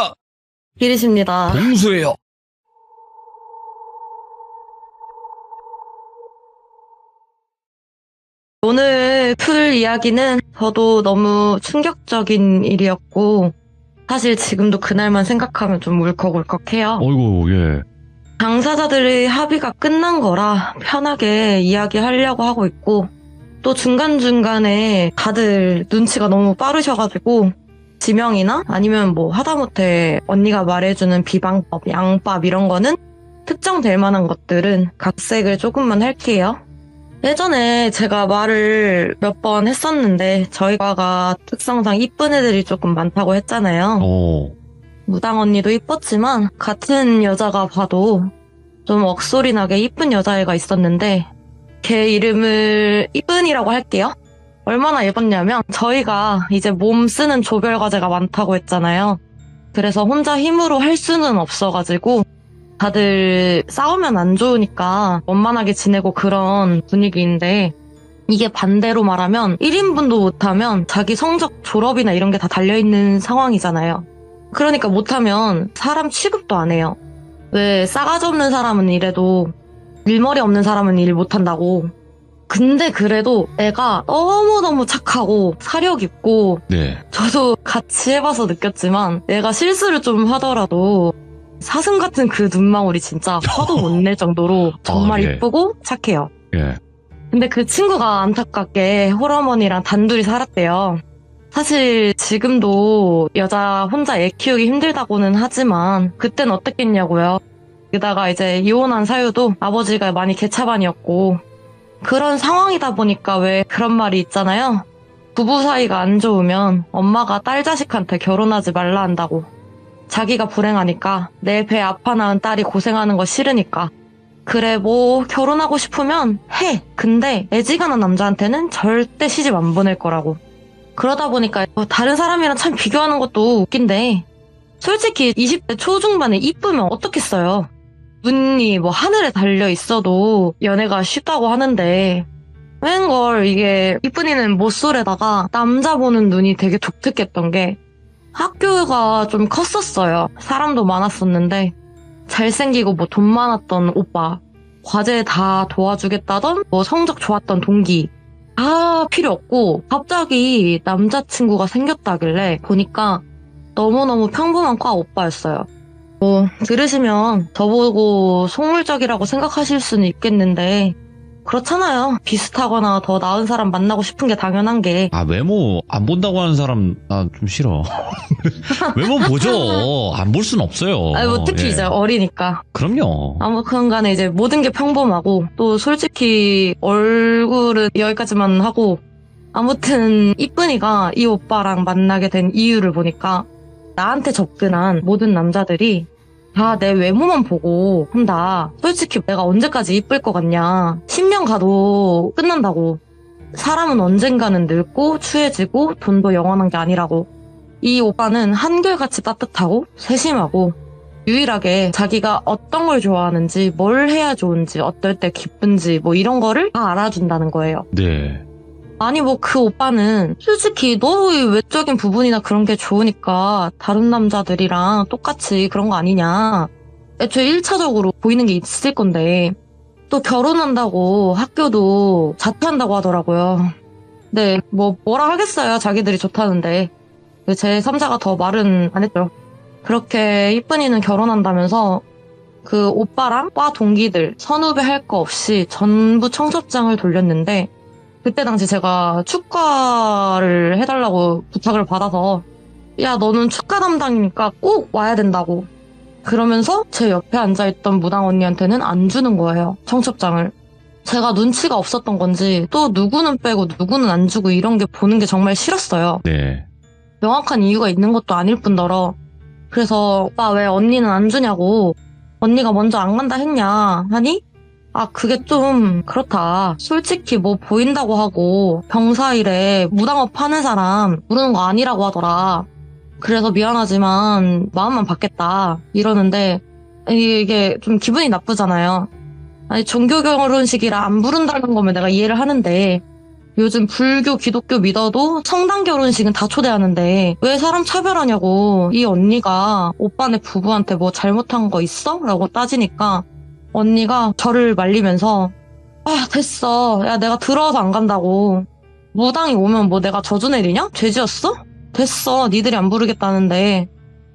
길이십니다. 봉수예요. 오늘 풀 이야기는 저도 너무 충격적인 일이었고 사실 지금도 그날만 생각하면 좀 울컥울컥해요. 어이구, 예. 당사자들의 합의가 끝난 거라 편하게 이야기하려고 하고 있고 또 중간중간에 다들 눈치가 너무 빠르셔가지고 지명이나 아니면 뭐 하다못해 언니가 말해주는 비방법, 양밥 이런 거는 특정될 만한 것들은 각색을 조금만 할게요. 예전에 제가 말을 몇 번 했었는데 저희 과가 특성상 이쁜 애들이 조금 많다고 했잖아요. 무당 언니도 이뻤지만 같은 여자가 봐도 좀 억소리 나게 이쁜 여자애가 있었는데 걔 이름을 이쁜이라고 할게요. 얼마나 예뻤냐면 저희가 이제 몸 쓰는 조별 과제가 많다고 했잖아요. 그래서 혼자 힘으로 할 수는 없어가지고 다들 싸우면 안 좋으니까 원만하게 지내고 그런 분위기인데 이게 반대로 말하면 1인분도 못하면 자기 성적 졸업이나 이런 게 다 달려있는 상황이잖아요. 그러니까 못하면 사람 취급도 안 해요. 왜 싸가지 없는 사람은 이래도 일머리 없는 사람은 일 못한다고. 근데 그래도 애가 너무너무 착하고 사력 있고 네. 저도 같이 해봐서 느꼈지만 애가 실수를 좀 하더라도 사슴 같은 그 눈망울이 진짜 화도 못 낼 정도로 정말 예. 이쁘고 착해요. 예. 근데 그 친구가 안타깝게 홀어머니랑 단둘이 살았대요. 사실 지금도 여자 혼자 애 키우기 힘들다고는 하지만 그땐 어땠겠냐고요. 게다가 이제 이혼한 사유도 아버지가 많이 개차반이었고 그런 상황이다 보니까 왜 그런 말이 있잖아요. 부부 사이가 안 좋으면 엄마가 딸 자식한테 결혼하지 말라 한다고. 자기가 불행하니까 내 배 아파 낳은 딸이 고생하는 거 싫으니까. 그래 뭐 결혼하고 싶으면 해. 근데 애지간한 남자한테는 절대 시집 안 보낼 거라고. 그러다 보니까 다른 사람이랑 참 비교하는 것도 웃긴데 솔직히 20대 초중반에 이쁘면 어떻겠어요. 눈이 뭐 하늘에 달려 있어도 연애가 쉽다고 하는데 웬걸 이게 이쁜이는 모쏠에다가 남자 보는 눈이 되게 독특했던 게 학교가 좀 컸었어요. 사람도 많았었는데 잘생기고 뭐 돈 많았던 오빠, 과제 다 도와주겠다던 뭐 성적 좋았던 동기 다 필요 없고 갑자기 남자친구가 생겼다길래 보니까 너무너무 평범한 과 오빠였어요. 뭐 들으시면 저보고 속물적이라고 생각하실 수는 있겠는데 그렇잖아요. 비슷하거나 더 나은 사람 만나고 싶은 게 당연한 게. 외모 안 본다고 하는 사람 나 좀 싫어. 외모 보죠. 안 볼 순 없어요. 뭐 특히 예. 이제 어리니까. 그럼요. 아무튼 간에 이제 모든 게 평범하고 또 솔직히 얼굴은 여기까지만 하고 아무튼 이쁜이가 이 오빠랑 만나게 된 이유를 보니까 나한테 접근한 모든 남자들이 다 내 외모만 보고 한다. 솔직히 내가 언제까지 이쁠 것 같냐. 10년 가도 끝난다고. 사람은 언젠가는 늙고 추해지고 돈도 영원한 게 아니라고. 이 오빠는 한결같이 따뜻하고 세심하고 유일하게 자기가 어떤 걸 좋아하는지 뭘 해야 좋은지 어떨 때 기쁜지 뭐 이런 거를 다 알아준다는 거예요. 네. 아니 뭐 그 오빠는 솔직히 너의 외적인 부분이나 그런 게 좋으니까 다른 남자들이랑 똑같이 그런 거 아니냐. 애초에 1차적으로 보이는 게 있을 건데 또 결혼한다고 학교도 자퇴한다고 하더라고요. 네, 뭐라 하겠어요. 자기들이 좋다는데. 제 3자가 더 말은 안 했죠. 그렇게 이쁜이는 결혼한다면서 그 오빠랑 과 동기들 선후배 할 거 없이 전부 청첩장을 돌렸는데 그때 당시 제가 축가를 해달라고 부탁을 받아서 야, 너는 축가 담당이니까 꼭 와야 된다고. 그러면서 제 옆에 앉아있던 무당 언니한테는 안 주는 거예요. 청첩장을. 제가 눈치가 없었던 건지 또 누구는 빼고 누구는 안 주고 이런 게 보는 게 정말 싫었어요. 네. 명확한 이유가 있는 것도 아닐 뿐더러. 그래서 오빠 왜 언니는 안 주냐고. 언니가 먼저 안 간다 했냐 하니 아 그게 좀 그렇다. 솔직히 뭐 보인다고 하고 병사일에 무당업 하는 사람 부르는 거 아니라고 하더라. 그래서 미안하지만 마음만 받겠다 이러는데 이게 좀 기분이 나쁘잖아요. 아니 종교 결혼식이라 안 부른다는 거면 내가 이해를 하는데 요즘 불교, 기독교 믿어도 성당 결혼식은 다 초대하는데 왜 사람 차별하냐고. 이 언니가 오빠네 부부한테 뭐 잘못한 거 있어? 라고 따지니까 언니가 저를 말리면서 아 됐어. 야 내가 들어와서 안 간다고. 무당이 오면 뭐 내가 저주 내리냐? 죄지었어? 됐어. 니들이 안 부르겠다는데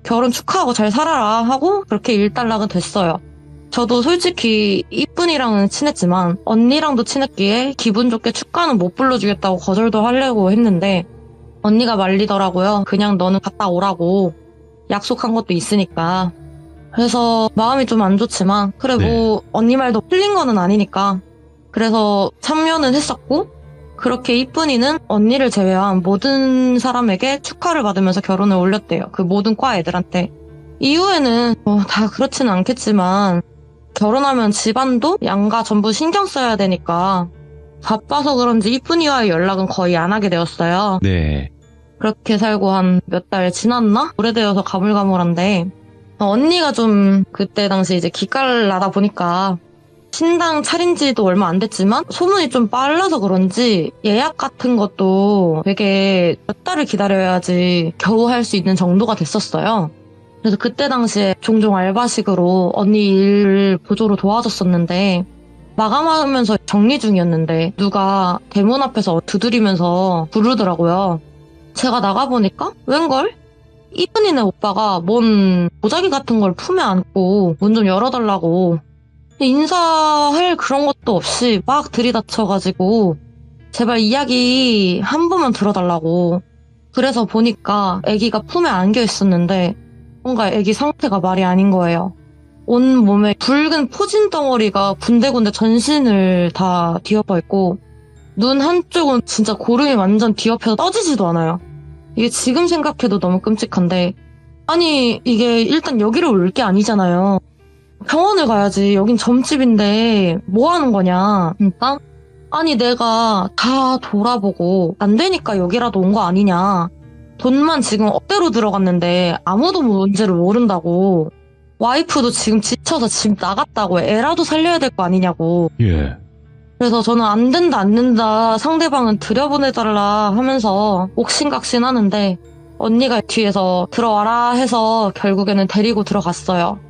결혼 축하하고 잘 살아라 하고 그렇게 일단락은 됐어요. 저도 솔직히 이쁜이랑은 친했지만 언니랑도 친했기에 기분 좋게 축가는 못 불러주겠다고 거절도 하려고 했는데 언니가 말리더라고요. 그냥 너는 갔다 오라고. 약속한 것도 있으니까. 그래서 마음이 좀 안 좋지만 그래 뭐 언니 말도 틀린 거는 아니니까 그래서 참여는 했었고 그렇게 이쁜이는 언니를 제외한 모든 사람에게 축하를 받으면서 결혼을 올렸대요. 그 모든 과 애들한테. 이후에는 다 그렇지는 않겠지만 결혼하면 집안도 양가 전부 신경 써야 되니까 바빠서 그런지 이쁜이와의 연락은 거의 안 하게 되었어요. 네. 그렇게 살고 한 몇 달 지났나? 오래되어서 가물가물한데 언니가 좀 그때 당시 이제 기깔 나다 보니까 신당 차린 지도 얼마 안 됐지만 소문이 좀 빨라서 그런지 예약 같은 것도 되게 몇 달을 기다려야지 겨우 할 수 있는 정도가 됐었어요. 그래서 그때 당시에 종종 알바식으로 언니 일을 보조로 도와줬었는데 마감하면서 정리 중이었는데 누가 대문 앞에서 두드리면서 부르더라고요. 제가 나가보니까 웬걸? 이쁜이네 오빠가 뭔 보자기 같은 걸 품에 안고 문 좀 열어달라고 인사할 그런 것도 없이 막 들이닥쳐가지고 제발 이야기 한 번만 들어달라고. 그래서 보니까 아기가 품에 안겨 있었는데 뭔가 아기 상태가 말이 아닌 거예요. 온 몸에 붉은 포진 덩어리가 군데군데 전신을 다 뒤엎어 있고 눈 한쪽은 진짜 고름이 완전 뒤엎여서 떠지지도 않아요. 이게 지금 생각해도 너무 끔찍한데 아니 이게 일단 여기를 올 게 아니잖아요. 병원을 가야지. 여긴 점집인데 뭐 하는 거냐. 그러니까 아니 내가 다 돌아보고 안 되니까 여기라도 온 거 아니냐. 돈만 지금 억대로 들어갔는데 아무도 문제를 모른다고. 와이프도 지금 지쳐서 집 나갔다고. 애라도 살려야 될 거 아니냐고. 예. 그래서 저는 안 된다 상대방은 들여보내달라 하면서 옥신각신 하는데 언니가 뒤에서 들어와라 해서 결국에는 데리고 들어갔어요.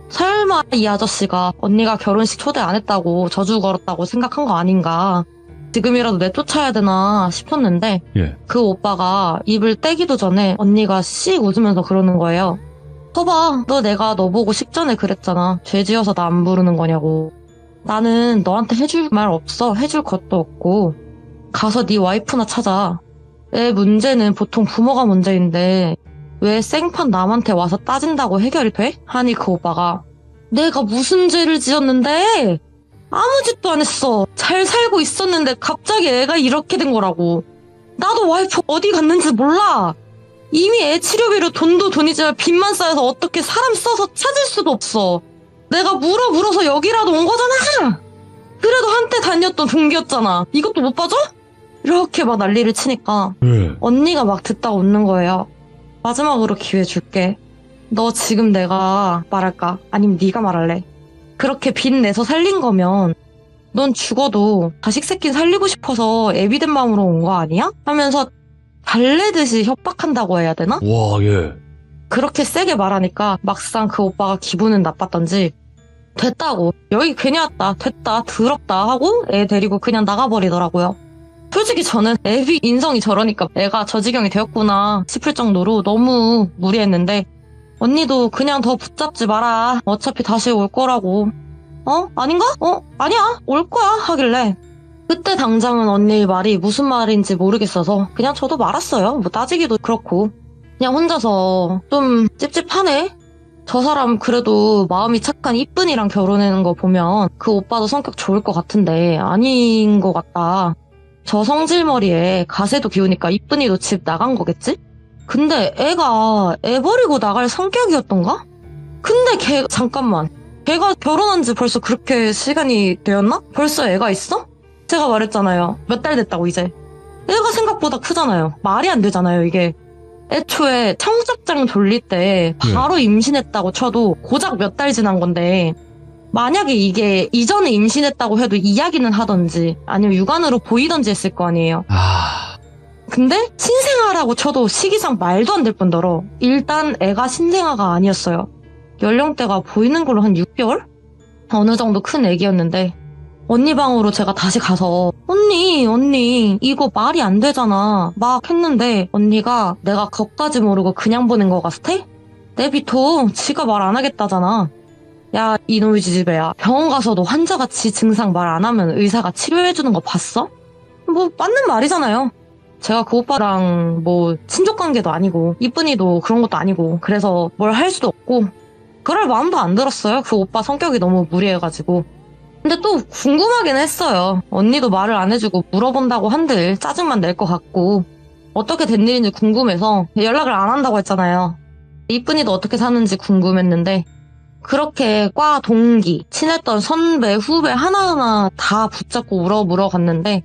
설마 이 아저씨가 언니가 결혼식 초대 안 했다고 저주 걸었다고 생각한 거 아닌가. 지금이라도 내쫓아야 되나 싶었는데 예. 그 오빠가 입을 떼기도 전에 언니가 씩 웃으면서 그러는 거예요. 거봐, 내가 너 보고 식전에 그랬잖아. 죄지어서 나 안 부르는 거냐고. 나는 너한테 해줄 말 없어. 해줄 것도 없고. 가서 네 와이프나 찾아. 애 문제는 보통 부모가 문제인데 왜 생판 남한테 와서 따진다고 해결이 돼? 하니 그 오빠가 내가 무슨 죄를 지었는데? 아무 짓도 안 했어. 잘 살고 있었는데 갑자기 애가 이렇게 된 거라고. 나도 와이프 어디 갔는지 몰라. 이미 애 치료비로 돈도 돈이지만 빚만 쌓여서 어떻게 사람 써서 찾을 수도 없어. 내가 물어서 여기라도 온 거잖아. 그래도 한때 다녔던 동기였잖아. 이것도 못 봐줘? 이렇게 막 난리를 치니까 언니가 막 듣다 웃는 거예요. 마지막으로 기회 줄게. 너 지금 내가 말할까? 아니면 네가 말할래? 그렇게 빚 내서 살린 거면 넌 죽어도 자식 새끼 살리고 싶어서 애비된 마음으로 온 거 아니야? 하면서 달래듯이 협박한다고 해야 되나? 와, 예. 그렇게 세게 말하니까 막상 그 오빠가 기분은 나빴던지 됐다고. 여기 괜히 왔다. 됐다. 더럽다. 하고 애 데리고 그냥 나가버리더라고요. 솔직히 저는 애비 인성이 저러니까 애가 저 지경이 되었구나 싶을 정도로 너무 무리했는데 언니도 그냥 더 붙잡지 마라. 어차피 다시 올 거라고. 아닌가? 아니야. 올 거야. 하길래 그때 당장은 언니의 말이 무슨 말인지 모르겠어서 그냥 저도 말았어요. 뭐 따지기도 그렇고. 그냥 혼자서 좀 찝찝하네? 저 사람 그래도 마음이 착한 이쁜이랑 결혼하는 거 보면 그 오빠도 성격 좋을 것 같은데 아닌 것 같다. 저 성질머리에 가세도 기우니까 이쁜이도 집 나간 거겠지? 근데 애가 애 버리고 나갈 성격이었던가? 근데 잠깐만. 걔가 결혼한 지 벌써 그렇게 시간이 되었나? 벌써 애가 있어? 제가 말했잖아요. 몇 달 됐다고 이제. 애가 생각보다 크잖아요. 말이 안 되잖아요, 이게. 애초에 청첩장 돌릴 때 바로 임신했다고 쳐도 고작 몇 달 지난 건데 만약에 이게 이전에 임신했다고 해도 이야기는 하던지 아니면 육안으로 보이던지 했을 거 아니에요. 근데 신생아라고 쳐도 시기상 말도 안 될 뿐더러 일단 애가 신생아가 아니었어요. 연령대가 보이는 걸로 한 6개월? 어느 정도 큰 애기였는데 언니 방으로 제가 다시 가서 언니 이거 말이 안 되잖아 막 했는데 언니가 내가 그것까지 모르고 그냥 보낸 거 같아? 내 비통 지가 말 안 하겠다잖아. 야 이놈의 지지배야, 병원 가서도 환자가 지 증상 말 안 하면 의사가 치료해주는 거 봤어? 뭐 맞는 말이잖아요. 제가 그 오빠랑 뭐 친족관계도 아니고 이쁜이도 그런 것도 아니고 그래서 뭘 할 수도 없고 그럴 마음도 안 들었어요. 그 오빠 성격이 너무 무리해가지고. 근데 또 궁금하긴 했어요. 언니도 말을 안 해주고 물어본다고 한들 짜증만 낼 것 같고 어떻게 된 일인지 궁금해서 연락을 안 한다고 했잖아요. 이쁜이도 어떻게 사는지 궁금했는데 그렇게 과 동기, 친했던 선배, 후배 하나하나 다 붙잡고 물어갔는데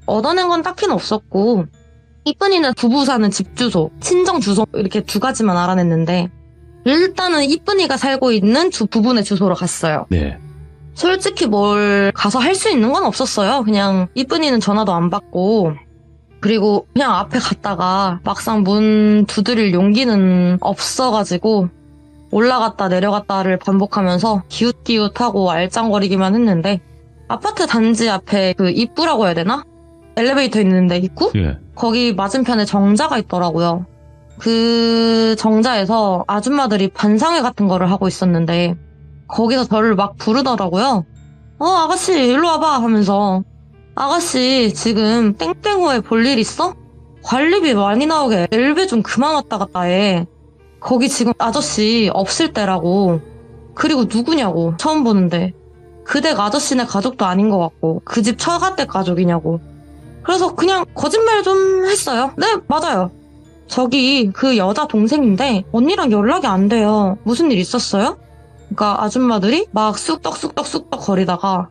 얻어낸 건 딱히는 없었고 이쁜이는 부부 사는 집 주소, 친정 주소 이렇게 2가지만 알아냈는데 일단은 이쁜이가 살고 있는 부부네 주소로 갔어요. 네. 솔직히 뭘 가서 할 수 있는 건 없었어요. 그냥 이쁜이는 전화도 안 받고 그리고 그냥 앞에 갔다가 막상 문 두드릴 용기는 없어가지고 올라갔다 내려갔다를 반복하면서 기웃기웃하고 알짱거리기만 했는데 아파트 단지 앞에 그 입구라고 해야 되나? 엘리베이터 있는데 입구? 예. 거기 맞은편에 정자가 있더라고요. 그 정자에서 아줌마들이 반상회 같은 거를 하고 있었는데 거기서 저를 막 부르더라고요. 아가씨 일로 와봐 하면서 아가씨 지금 땡땡호에 볼 일 있어? 관리비 많이 나오게 엘베 좀 그만 왔다 갔다 해. 거기 지금 아저씨 없을 때라고. 그리고 누구냐고 처음 보는데 그 댁 아저씨네 가족도 아닌 것 같고 그 집 처가댁 가족이냐고. 그래서 그냥 거짓말 좀 했어요. 네 맞아요. 저기 그 여자 동생인데 언니랑 연락이 안 돼요. 무슨 일 있었어요? 그러니까 아줌마들이 막 쑥떡 거리다가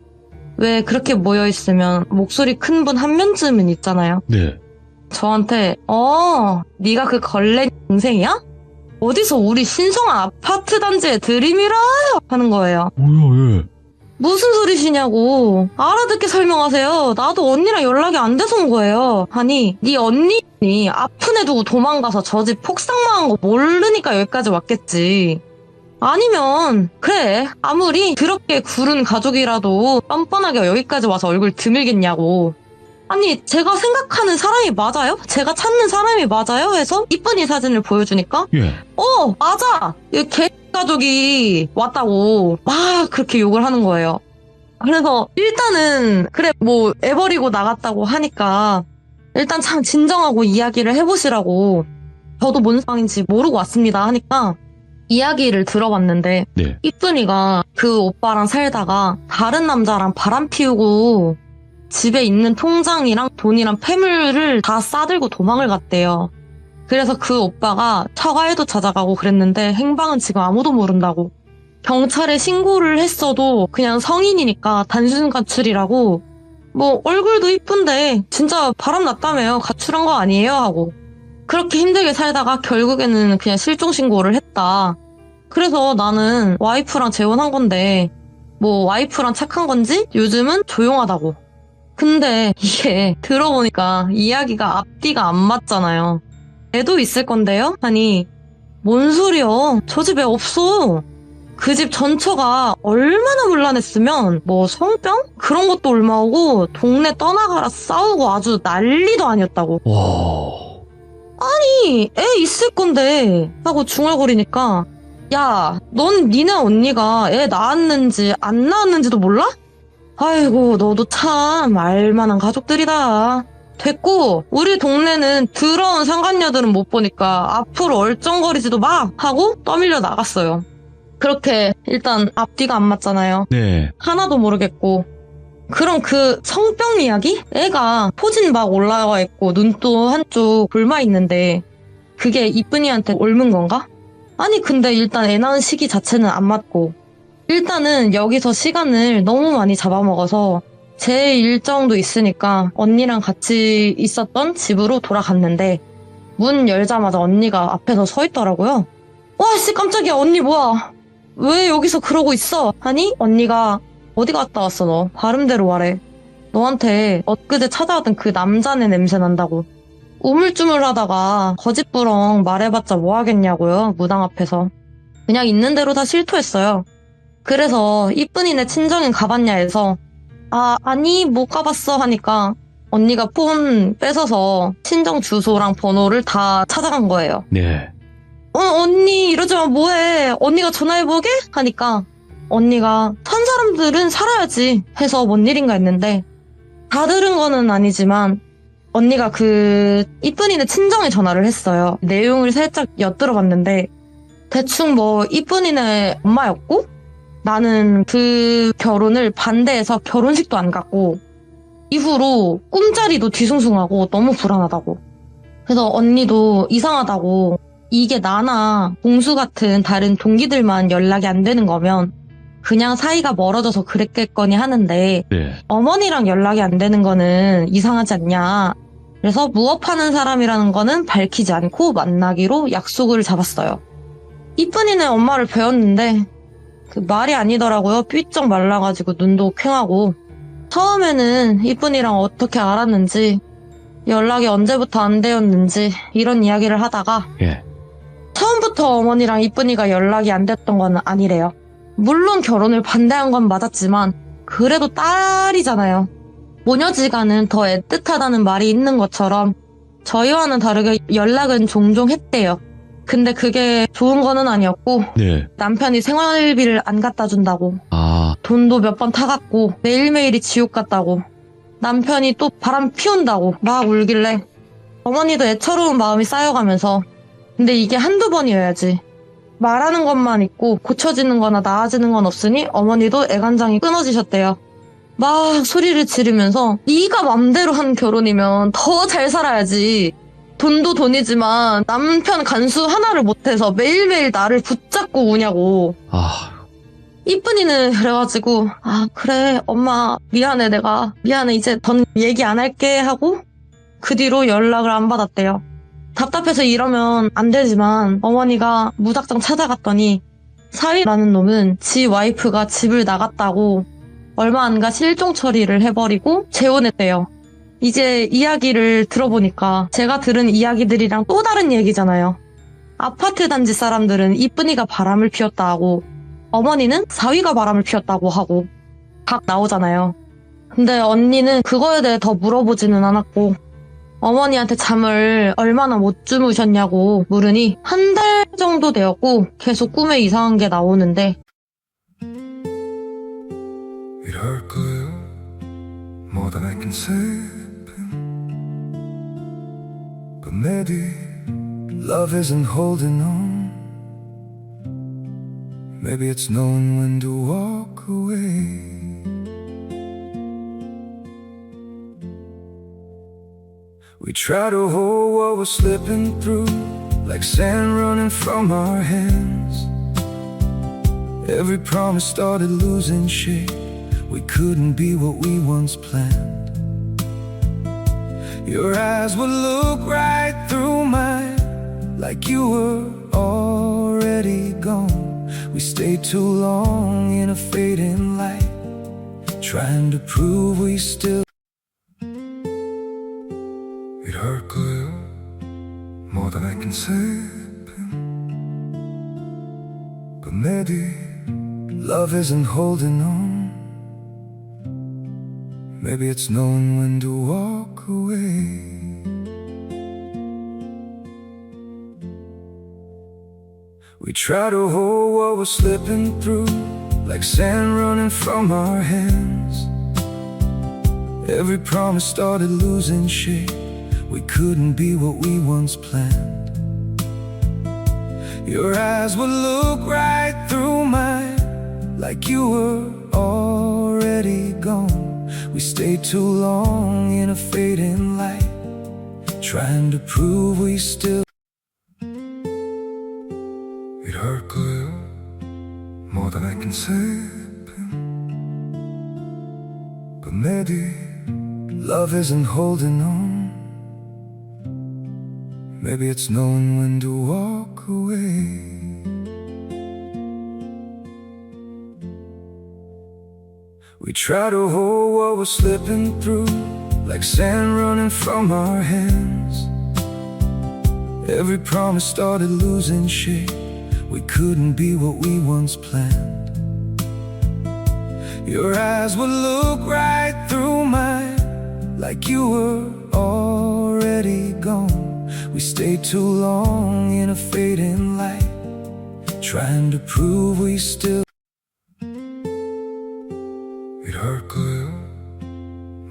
왜 그렇게 모여있으면 목소리 큰 분 한 명쯤은 있잖아요. 네. 저한테 네가 그 걸레 동생이야? 어디서 우리 신성한 아파트 단지에 들이밀어요 하는 거예요. 뭐야, 예. 무슨 소리시냐고 알아듣게 설명하세요. 나도 언니랑 연락이 안 돼서 온 거예요. 아니 네 언니 아픈 애 두고 도망가서 저 집 폭삭망한 거 모르니까 여기까지 왔겠지. 아니면 그래 아무리 더럽게 굴은 가족이라도 뻔뻔하게 여기까지 와서 얼굴 드밀겠냐고. 아니 제가 생각하는 사람이 맞아요? 제가 찾는 사람이 맞아요? 해서 이쁜이 사진을 보여주니까 예. 맞아 이 개가족이 왔다고 막 그렇게 욕을 하는 거예요. 그래서 일단은 그래 뭐 애 버리고 나갔다고 하니까 일단 참 진정하고 이야기를 해보시라고 저도 뭔 상황인지 모르고 왔습니다 하니까 이야기를 들어봤는데 네. 이쁜이가 그 오빠랑 살다가 다른 남자랑 바람 피우고 집에 있는 통장이랑 돈이랑 폐물을 다 싸들고 도망을 갔대요. 그래서 그 오빠가 처가에도 찾아가고 그랬는데 행방은 지금 아무도 모른다고. 경찰에 신고를 했어도 그냥 성인이니까 단순 가출이라고. 뭐 얼굴도 이쁜데 진짜 바람 났다며요. 가출한 거 아니에요 하고. 그렇게 힘들게 살다가 결국에는 그냥 실종 신고를 했다. 그래서 나는 와이프랑 재혼한 건데 뭐 와이프랑 착한 건지 요즘은 조용하다고. 근데 이게 들어보니까 이야기가 앞뒤가 안 맞잖아요. 애도 있을 건데요? 아니 뭔 소리여. 저 집에 없어. 그 집 전처가 얼마나 문란했으면 뭐 성병? 그런 것도 올마오고 동네 떠나가라 싸우고 아주 난리도 아니었다고. 와. 아니 애 있을 건데 하고 중얼거리니까 야 넌 니네 언니가 애 낳았는지 안 낳았는지도 몰라? 아이고 너도 참 알만한 가족들이다. 됐고 우리 동네는 더러운 상간녀들은 못 보니까 앞으로 얼쩡거리지도 마 하고 떠밀려 나갔어요. 그렇게 일단 앞뒤가 안 맞잖아요. 네. 하나도 모르겠고. 그럼 그 성병 이야기? 애가 포진 막 올라와 있고 눈도 한쪽 굶어 있는데 그게 이쁜이한테 옮은 건가? 아니 근데 일단 애 낳은 시기 자체는 안 맞고 일단은 여기서 시간을 너무 많이 잡아먹어서 제 일정도 있으니까 언니랑 같이 있었던 집으로 돌아갔는데 문 열자마자 언니가 앞에서 서 있더라고요. 와 씨 깜짝이야 언니 뭐야 왜 여기서 그러고 있어? 하니 언니가 어디 갔다 왔어 너 발음대로 말해 너한테 엊그제 찾아왔던 그 남자네 냄새 난다고 우물쭈물하다가 거짓부렁 말해봤자 뭐 하겠냐고요 무당 앞에서 그냥 있는 대로 다 실토했어요. 그래서 이쁜이네 친정인 가봤냐 해서 아니 못 가봤어 하니까 언니가 폰 뺏어서 친정 주소랑 번호를 다 찾아간 거예요. 네. 언니 이러지 마 뭐해 언니가 전화해보게? 하니까 언니가 산 사람들은 살아야지 해서 뭔 일인가 했는데 다 들은 거는 아니지만 언니가 그 이쁜이네 친정에 전화를 했어요. 내용을 살짝 엿들어봤는데 대충 뭐 이쁜이네 엄마였고 나는 그 결혼을 반대해서 결혼식도 안 갔고 이후로 꿈자리도 뒤숭숭하고 너무 불안하다고. 그래서 언니도 이상하다고 이게 나나 봉수 같은 다른 동기들만 연락이 안 되는 거면 그냥 사이가 멀어져서 그랬겠거니 하는데 네. 어머니랑 연락이 안 되는 거는 이상하지 않냐. 그래서 무업하는 사람이라는 거는 밝히지 않고 만나기로 약속을 잡았어요. 이쁜이네 엄마를 뵈었는데 그 말이 아니더라고요. 삐쩍 말라가지고 눈도 퀭하고 처음에는 이쁜이랑 어떻게 알았는지 연락이 언제부터 안 되었는지 이런 이야기를 하다가 예. 처음부터 어머니랑 이쁜이가 연락이 안 됐던 건 아니래요. 물론 결혼을 반대한 건 맞았지만 그래도 딸이잖아요. 모녀지간은 더 애틋하다는 말이 있는 것처럼 저희와는 다르게 연락은 종종 했대요. 근데 그게 좋은 거는 아니었고 네. 남편이 생활비를 안 갖다 준다고 아, 돈도 몇 번 타갔고 매일매일이 지옥 같다고 남편이 또 바람 피운다고 막 울길래 어머니도 애처로운 마음이 쌓여가면서 근데 이게 한두 번이어야지 말하는 것만 있고 고쳐지는 거나 나아지는 건 없으니 어머니도 애간장이 끊어지셨대요. 막 소리를 지르면서 네가 맘대로 한 결혼이면 더 잘 살아야지. 돈도 돈이지만 남편 간수 하나를 못해서 매일매일 나를 붙잡고 우냐고. 이쁜이는 그래가지고 그래 엄마 미안해 내가 미안해 이제 더 얘기 안 할게 하고 그 뒤로 연락을 안 받았대요. 답답해서 이러면 안 되지만 어머니가 무작정 찾아갔더니 사위라는 놈은 지 와이프가 집을 나갔다고 얼마 안 가 실종 처리를 해버리고 재혼했대요. 이제 이야기를 들어보니까 제가 들은 이야기들이랑 또 다른 얘기잖아요. 아파트 단지 사람들은 이쁜이가 바람을 피웠다 하고 어머니는 사위가 바람을 피웠다고 하고 각 나오잖아요. 근데 언니는 그거에 대해 더 물어보지는 않았고 어머니한테 잠을 얼마나 못 주무셨냐고 물으니 한 달 정도 되었고 계속 꿈에 이상한 게 나오는데 이럴까요? More than I can say But maybe love isn't holding on Maybe it's knowing when to walk away We try to hold what we're slipping through Like sand running from our hands Every promise started losing shape We couldn't be what we once planned Your eyes would look right through mine Like you were already gone We stayed too long in a fading light Trying to prove we still It hurt good More than I can say But maybe love isn't holding on Maybe it's knowing when to walk away We try to hold what we're slipping through Like sand running from our hands Every promise started losing shape. We couldn't be what we once planned. Your eyes would look right through mine, like you were already gone. We stayed too long in a fading light, trying to prove we still. It hurt good, more than I can say. But maybe love isn't holding on. Maybe it's knowing when to walk away. We try to hold what we're slipping through, like sand running from our hands. Every promise started losing shape. We couldn't be what we once planned. Your eyes would look right through mine, like you were already gone. We stayed too long in a fading light, trying to prove we still. It hurt good,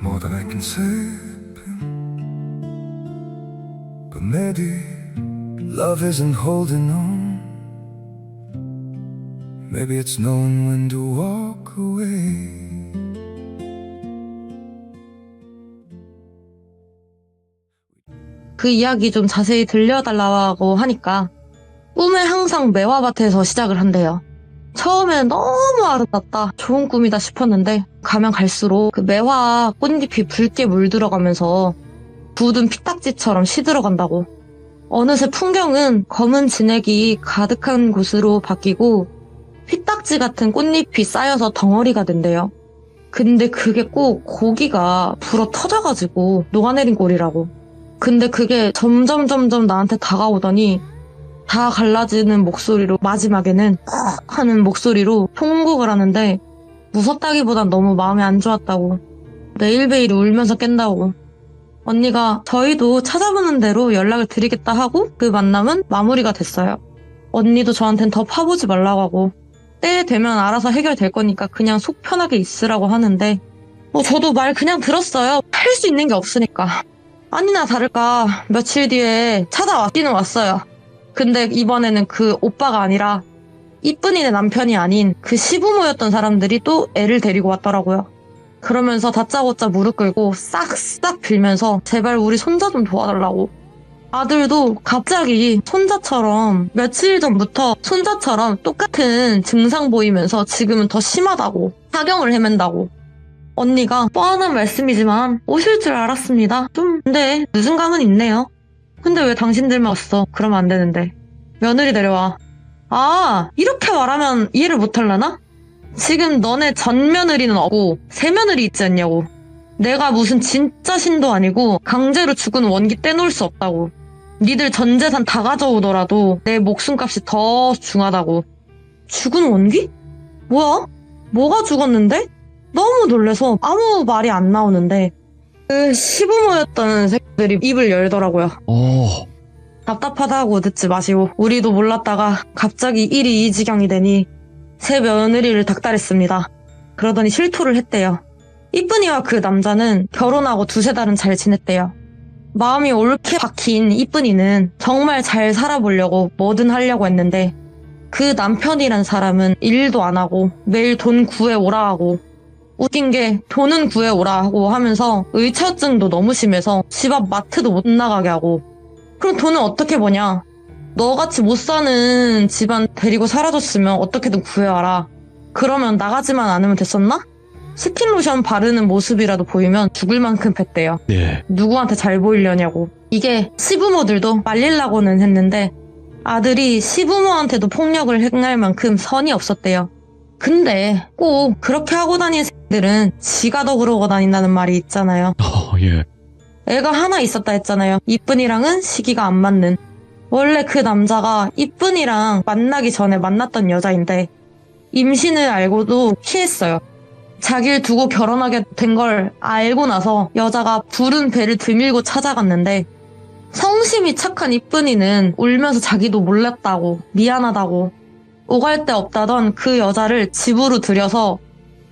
more than I can say. But maybe love isn't holding on. Maybe it's knowing when to walk away. 그 이야기 좀 자세히 들려달라고 하니까 꿈에 항상 매화밭에서 시작을 한대요. 처음엔 너무 아름답다, 좋은 꿈이다 싶었는데 가면 갈수록 그 매화 꽃잎이 붉게 물들어가면서 굳은 피딱지처럼 시들어간다고. 어느새 풍경은 검은 진액이 가득한 곳으로 바뀌고 피딱지 같은 꽃잎이 쌓여서 덩어리가 된대요. 근데 그게 꼭 고기가 불어 터져가지고 녹아내린 꼴이라고. 근데 그게 점점 나한테 다가오더니 다 갈라지는 목소리로 마지막에는 헉 하는 목소리로 통곡을 하는데 무섭다기보단 너무 마음이 안 좋았다고. 매일매일 울면서 깬다고. 언니가 저희도 찾아보는 대로 연락을 드리겠다 하고 그 만남은 마무리가 됐어요. 언니도 저한텐 더 파보지 말라고 하고 때 되면 알아서 해결될 거니까 그냥 속 편하게 있으라고 하는데 저도 말 그냥 들었어요. 할 수 있는 게 없으니까. 아니나 다를까 며칠 뒤에 찾아왔기는 왔어요. 근데 이번에는 그 오빠가 아니라 이쁜이네 남편이 아닌 그 시부모였던 사람들이 또 애를 데리고 왔더라고요. 그러면서 다짜고짜 무릎 꿇고 싹싹 빌면서 제발 우리 손자 좀 도와달라고. 아들도 갑자기 손자처럼 며칠 전부터 손자처럼 똑같은 증상 보이면서 지금은 더 심하다고 사경을 헤맨다고. 언니가 뻔한 말씀이지만 오실 줄 알았습니다. 근데 늦은 감은 있네요. 근데 왜 당신들만 왔어? 그러면 안 되는데. 며느리 데려와. 아, 이렇게 말하면 이해를 못하려나? 지금 너네 전 며느리는 없고 새 며느리 있지 않냐고. 내가 무슨 진짜 신도 아니고 강제로 죽은 원기 떼놓을 수 없다고. 니들 전 재산 다 가져오더라도 내 목숨값이 더 중하다고. 죽은 원기? 뭐야? 뭐가 죽었는데? 너무 놀래서 아무 말이 안 나오는데 그 시부모였던 새끼들이 입을 열더라고요. 답답하다고 듣지 마시고 우리도 몰랐다가 갑자기 일이 이 지경이 되니 새 며느리를 닥달했습니다. 그러더니 실토를 했대요. 이쁜이와 그 남자는 결혼하고 두세 달은 잘 지냈대요. 마음이 옳게 박힌 이쁜이는 정말 잘 살아보려고 뭐든 하려고 했는데 그 남편이란 사람은 일도 안 하고 매일 돈 구해오라 하고 웃긴 게 돈은 구해오라 하고 하면서 의처증도 너무 심해서 집 앞 마트도 못 나가게 하고. 그럼 돈은 어떻게 버냐? 너같이 못 사는 집안 데리고 살아줬으면 어떻게든 구해와라. 그러면 나가지만 않으면 됐었나? 스킨로션 바르는 모습이라도 보이면 죽을 만큼 팼대요. 네. 누구한테 잘 보이려냐고. 이게 시부모들도 말리려고는 했는데 아들이 시부모한테도 폭력을 행할 만큼 선이 없었대요. 근데 꼭 그렇게 하고 다니는 새들은 지가 더 그러고 다닌다는 말이 있잖아요. 예. 애가 하나 있었다 했잖아요. 이쁜이랑은 시기가 안 맞는. 원래 그 남자가 이쁜이랑 만나기 전에 만났던 여자인데 임신을 알고도 피했어요. 자기를 두고 결혼하게 된 걸 알고 나서 여자가 부른 배를 들밀고 찾아갔는데 성심이 착한 이쁜이는 울면서 자기도 몰랐다고 미안하다고 오갈 데 없다던 그 여자를 집으로 들여서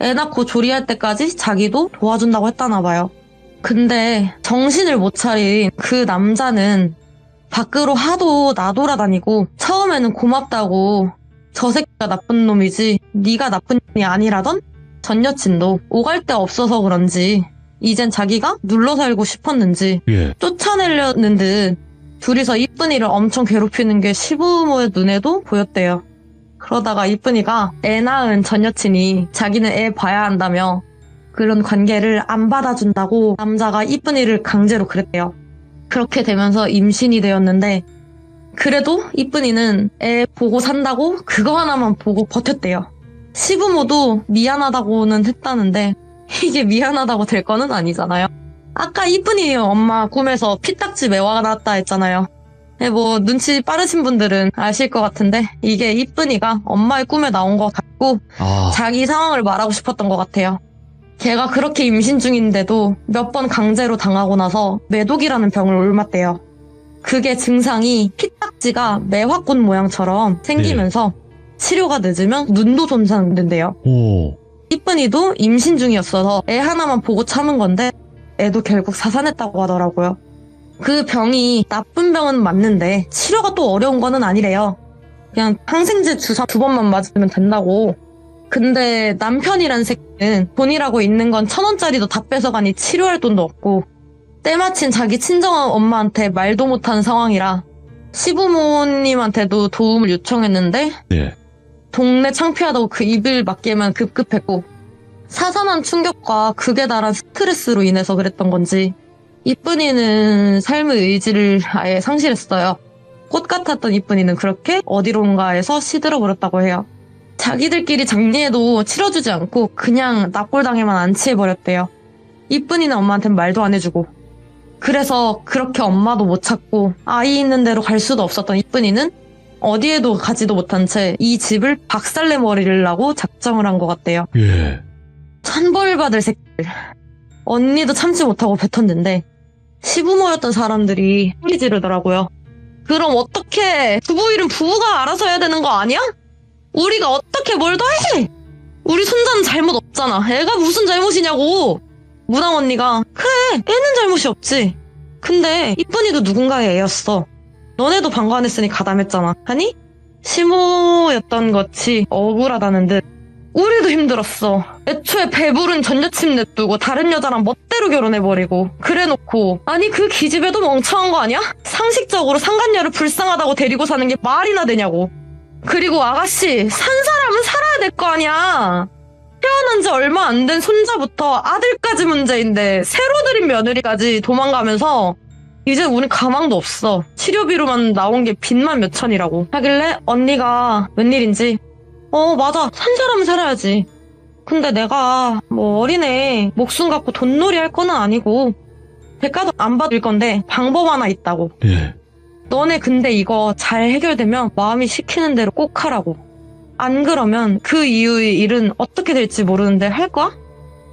애 낳고 조리할 때까지 자기도 도와준다고 했다나 봐요. 근데 정신을 못 차린 그 남자는 밖으로 하도 나돌아다니고 처음에는 고맙다고 저 새끼가 나쁜 놈이지 네가 나쁜 놈이 아니라던 전 여친도 오갈 데 없어서 그런지 이젠 자기가 눌러 살고 싶었는지 예. 쫓아내려는 듯 둘이서 이쁜이를 엄청 괴롭히는 게 시부모의 눈에도 보였대요. 그러다가 이쁜이가 애 낳은 전 여친이 자기는 애 봐야 한다며 그런 관계를 안 받아준다고 남자가 이쁜이를 강제로 그랬대요. 그렇게 되면서 임신이 되었는데 그래도 이쁜이는 애 보고 산다고 그거 하나만 보고 버텼대요. 시부모도 미안하다고는 했다는데 이게 미안하다고 될 거는 아니잖아요. 아까 이쁜이 엄마 꿈에서 피딱지 매화가 나왔다 했잖아요. 네, 뭐 눈치 빠르신 분들은 아실 것 같은데 이게 이쁜이가 엄마의 꿈에 나온 것 같고 자기 상황을 말하고 싶었던 것 같아요. 걔가 그렇게 임신 중인데도 몇 번 강제로 당하고 나서 매독이라는 병을 옮았대요. 그게 증상이 피딱지가 매화꽃 모양처럼 생기면서 치료가 늦으면 눈도 손상된대요. 오. 이쁜이도 임신 중이었어서 애 하나만 보고 참은 건데 애도 결국 사산했다고 하더라고요. 그 병이 나쁜 병은 맞는데 치료가 또 어려운 거는 아니래요. 그냥 항생제 주사 2번만 맞으면 된다고. 근데 남편이란 새끼는 돈이라고 있는 건 1,000원짜리도 다 뺏어가니 치료할 돈도 없고 때마침 자기 친정엄 엄마한테 말도 못하는 상황이라 시부모님한테도 도움을 요청했는데 예. 동네 창피하다고 그 입을 막기에만 급급했고 사산한 충격과 극에 달한 스트레스로 인해서 그랬던 건지 이쁜이는 삶의 의지를 아예 상실했어요. 꽃 같았던 이쁜이는 그렇게 어디론가에서 시들어버렸다고 해요. 자기들끼리 장례에도 치러주지 않고 그냥 납골당에만 안치해버렸대요. 이쁜이는 엄마한테는 말도 안 해주고. 그래서 그렇게 엄마도 못 찾고 아이 있는 데로 갈 수도 없었던 이쁜이는 어디에도 가지도 못한 채 이 집을 박살내버리려고 작정을 한 것 같대요. 예. 천벌받을 새끼들. 언니도 참지 못하고 뱉었는데 시부모였던 사람들이 소리 지르더라고요. 그럼 어떻게 부부 일은 부부가 알아서 해야 되는 거 아니야? 우리가 어떻게 뭘 더 해? 우리 손자는 잘못 없잖아. 애가 무슨 잘못이냐고. 무당 언니가 그래 애는 잘못이 없지. 근데 이쁜이도 누군가의 애였어. 너네도 방관했으니 가담했잖아. 하니? 시모였던 것이 억울하다는 듯 우리도 힘들었어. 애초에 배부른 전 여친 냅두고 다른 여자랑 멋대로 결혼해버리고 그래놓고 아니 그 기집애도 멍청한 거 아니야? 상식적으로 상간녀를 불쌍하다고 데리고 사는 게 말이나 되냐고. 그리고 아가씨 산 사람은 살아야 될 거 아니야. 태어난 지 얼마 안 된 손자부터 아들까지 문제인데 새로 들인 며느리까지 도망가면서 이제 우린 가망도 없어. 치료비로만 나온 게 빚만 몇 천이라고 하길래 언니가 웬일인지 맞아 산 사람은 살아야지. 근데 내가 뭐 어린애 목숨 갖고 돈놀이 할 거는 아니고 대가도 안 받을 건데 방법 하나 있다고. 예. 너네 근데 이거 잘 해결되면 마음이 시키는 대로 꼭 하라고. 안 그러면 그 이후의 일은 어떻게 될지 모르는데 할 거야?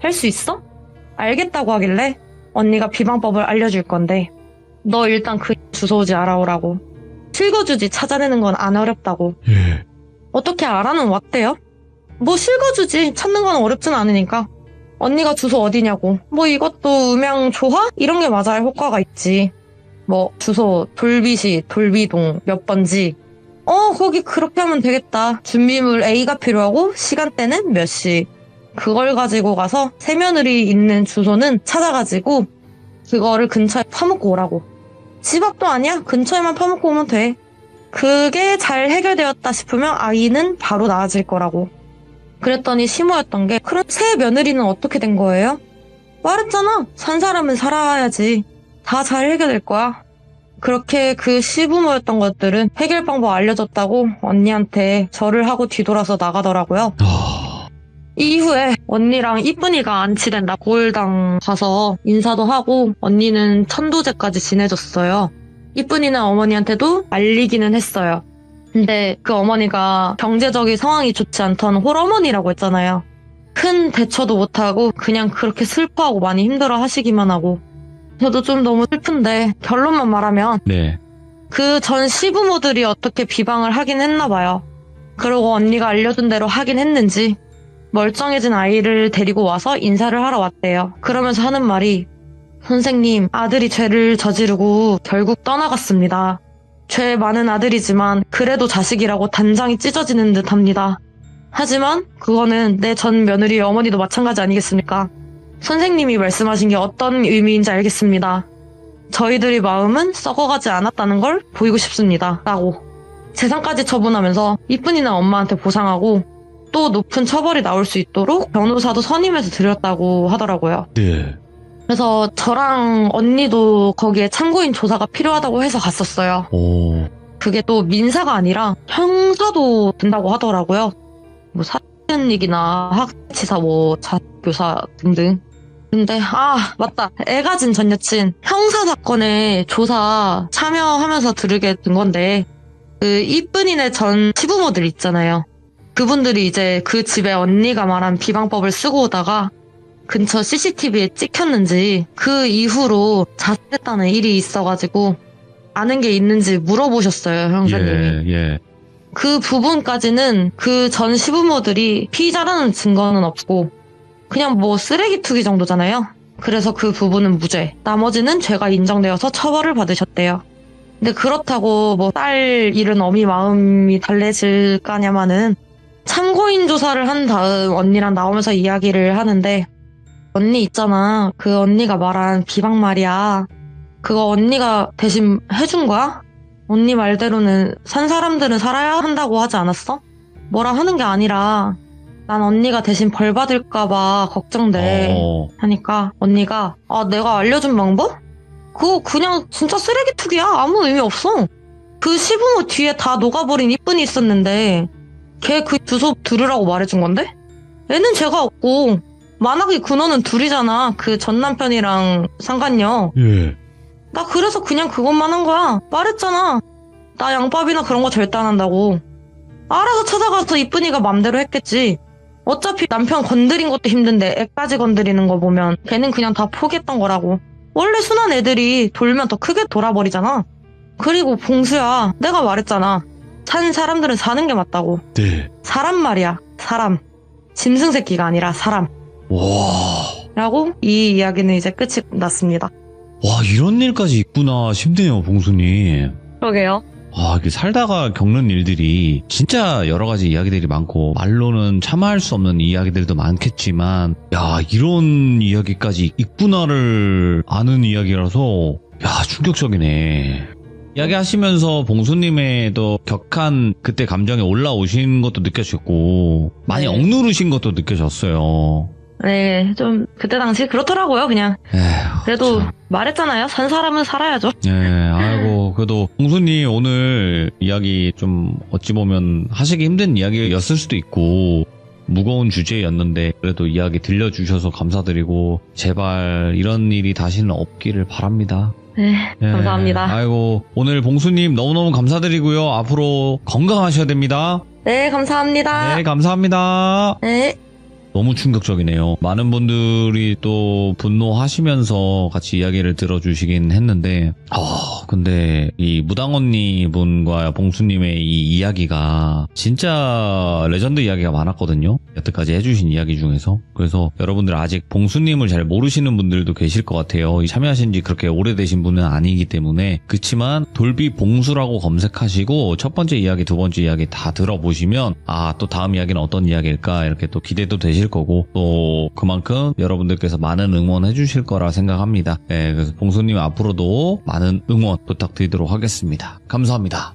할 수 있어? 알겠다고 하길래 언니가 비방법을 알려줄 건데 너 일단 그 주소지 알아오라고. 실거주지 찾아내는 건 안 어렵다고. 예. 어떻게 알아는 왔대요? 뭐 실거주지 찾는 건 어렵진 않으니까. 언니가 주소 어디냐고. 뭐 이것도 음양 조화? 이런 게 맞아야 효과가 있지. 뭐 주소 돌비시 돌비동 몇 번지. 거기 그렇게 하면 되겠다. 준비물 A가 필요하고 시간대는 몇 시. 그걸 가지고 가서 새며느리 있는 주소는 찾아가지고 그거를 근처에 파묻고 오라고. 집 앞도 아니야. 근처에만 파묻고 오면 돼. 그게 잘 해결되었다 싶으면 아이는 바로 나아질 거라고. 그랬더니 시모였던 게 그럼 새 며느리는 어떻게 된 거예요? 말했잖아. 산 사람은 살아야지. 다 잘 해결될 거야. 그렇게 그 시부모였던 것들은 해결 방법 알려줬다고 언니한테 절을 하고 뒤돌아서 나가더라고요. 이후에 언니랑 이쁜이가 안치된 납골당 가서 인사도 하고 언니는 천도제까지 지내줬어요. 이쁜이는 어머니한테도 알리기는 했어요. 근데 그 어머니가 경제적인 상황이 좋지 않던 홀어머니라고 했잖아요. 큰 대처도 못하고 그냥 그렇게 슬퍼하고 많이 힘들어 하시기만 하고. 저도 좀 너무 슬픈데 결론만 말하면 네. 그 전 시부모들이 어떻게 비방을 하긴 했나 봐요. 그리고 언니가 알려준 대로 하긴 했는지 멀쩡해진 아이를 데리고 와서 인사를 하러 왔대요. 그러면서 하는 말이 선생님, 아들이 죄를 저지르고 결국 떠나갔습니다. 죄 많은 아들이지만 그래도 자식이라고 단장이 찢어지는 듯 합니다. 하지만 그거는 내 전 며느리의 어머니도 마찬가지 아니겠습니까? 선생님이 말씀하신 게 어떤 의미인지 알겠습니다. 저희들의 마음은 썩어가지 않았다는 걸 보이고 싶습니다. 라고 재산까지 처분하면서 이쁜이는 엄마한테 보상하고 또 높은 처벌이 나올 수 있도록 변호사도 선임해서 드렸다고 하더라고요. 네. 그래서 저랑 언니도 거기에 참고인 조사가 필요하다고 해서 갔었어요. 오. 그게 또 민사가 아니라 형사도 된다고 하더라고요. 뭐 사견익이나 학치사, 뭐 자교사 등등. 근데 맞다. 애 가진 전 여친 형사 사건에 조사 참여하면서 들으게 된 건데 그 이쁜이네 전 시부모들 있잖아요. 그분들이 이제 그 집에 언니가 말한 비방법을 쓰고 오다가 근처 CCTV에 찍혔는지 그 이후로 자퇴했다는 일이 있어가지고 아는 게 있는지 물어보셨어요, 형사님이. 예. 그 부분까지는 그 전 시부모들이 피의자라는 증거는 없고 그냥 뭐 쓰레기 투기 정도잖아요. 그래서 그 부분은 무죄. 나머지는 죄가 인정되어서 처벌을 받으셨대요. 근데 그렇다고 뭐 딸 잃은 어미 마음이 달래질까냐마는 참고인 조사를 한 다음 언니랑 나오면서 이야기를 하는데 언니 있잖아. 그 언니가 말한 비방 말이야. 그거 언니가 대신 해준 거야? 언니 말대로는 산 사람들은 살아야 한다고 하지 않았어? 뭐라 하는 게 아니라 난 언니가 대신 벌 받을까봐 걱정돼. 하니까 언니가 내가 알려준 방법? 그거 그냥 진짜 쓰레기 투기야. 아무 의미 없어. 그 시부모 뒤에 다 녹아버린 이쁜이 있었는데 걔 그 주소 들으라고 말해준 건데? 애는 죄가 없고 만약에 근원은 둘이잖아. 그 전 남편이랑 상간녀. 예. 나 그래서 그냥 그것만 한 거야. 말했잖아. 나 양밥이나 그런 거 절대 안 한다고. 알아서 찾아가서 이쁜이가 맘대로 했겠지. 어차피 남편 건드린 것도 힘든데 애까지 건드리는 거 보면 걔는 그냥 다 포기했던 거라고. 원래 순한 애들이 돌면 더 크게 돌아버리잖아. 그리고 봉수야, 내가 말했잖아. 산 사람들은 사는 게 맞다고. 네. 사람 말이야. 사람. 짐승 새끼가 아니라 사람. 와. 라고 이 이야기는 이제 끝이 났습니다. 와, 이런 일까지 있구나 싶네요, 봉수님. 그러게요. 이게 살다가 겪는 일들이 진짜 여러 가지 이야기들이 많고 말로는 참아할 수 없는 이야기들도 많겠지만 야, 이런 이야기까지 있구나를 아는 이야기라서 야, 충격적이네. 이야기하시면서 봉수님의 또 격한 그때 감정에 올라오신 것도 느껴졌고 많이 네. 억누르신 것도 느껴졌어요. 네, 좀 그때 당시 그렇더라고요. 그냥 에휴, 그래도 참. 말했잖아요. 산 사람은 살아야죠. 아이고, 그래도 봉수님 오늘 이야기 좀 어찌 보면 하시기 힘든 이야기였을 수도 있고 무거운 주제였는데 그래도 이야기 들려주셔서 감사드리고 제발 이런 일이 다시는 없기를 바랍니다. 네, 감사합니다. 아이고, 오늘 봉수님 너무너무 감사드리고요. 앞으로 건강하셔야 됩니다. 네, 감사합니다. 네, 감사합니다. 네. 너무 충격적이네요. 많은 분들이 또 분노하시면서 같이 이야기를 들어주시긴 했는데, 근데 이 무당 언니 분과 봉수님의 이 이야기가 진짜 레전드 이야기가 많았거든요. 여태까지 해주신 이야기 중에서. 그래서 여러분들 아직 봉수님을 잘 모르시는 분들도 계실 것 같아요. 참여하신 지 그렇게 오래되신 분은 아니기 때문에. 그치만 돌비 봉수라고 검색하시고 첫 번째 이야기, 두 번째 이야기 다 들어보시면 또 다음 이야기는 어떤 이야기일까 이렇게 또 기대도 되실 거고 또 그만큼 여러분들께서 많은 응원해 주실 거라 생각합니다. 그래서 봉수님 앞으로도 많은 응원 부탁드리도록 하겠습니다. 감사합니다.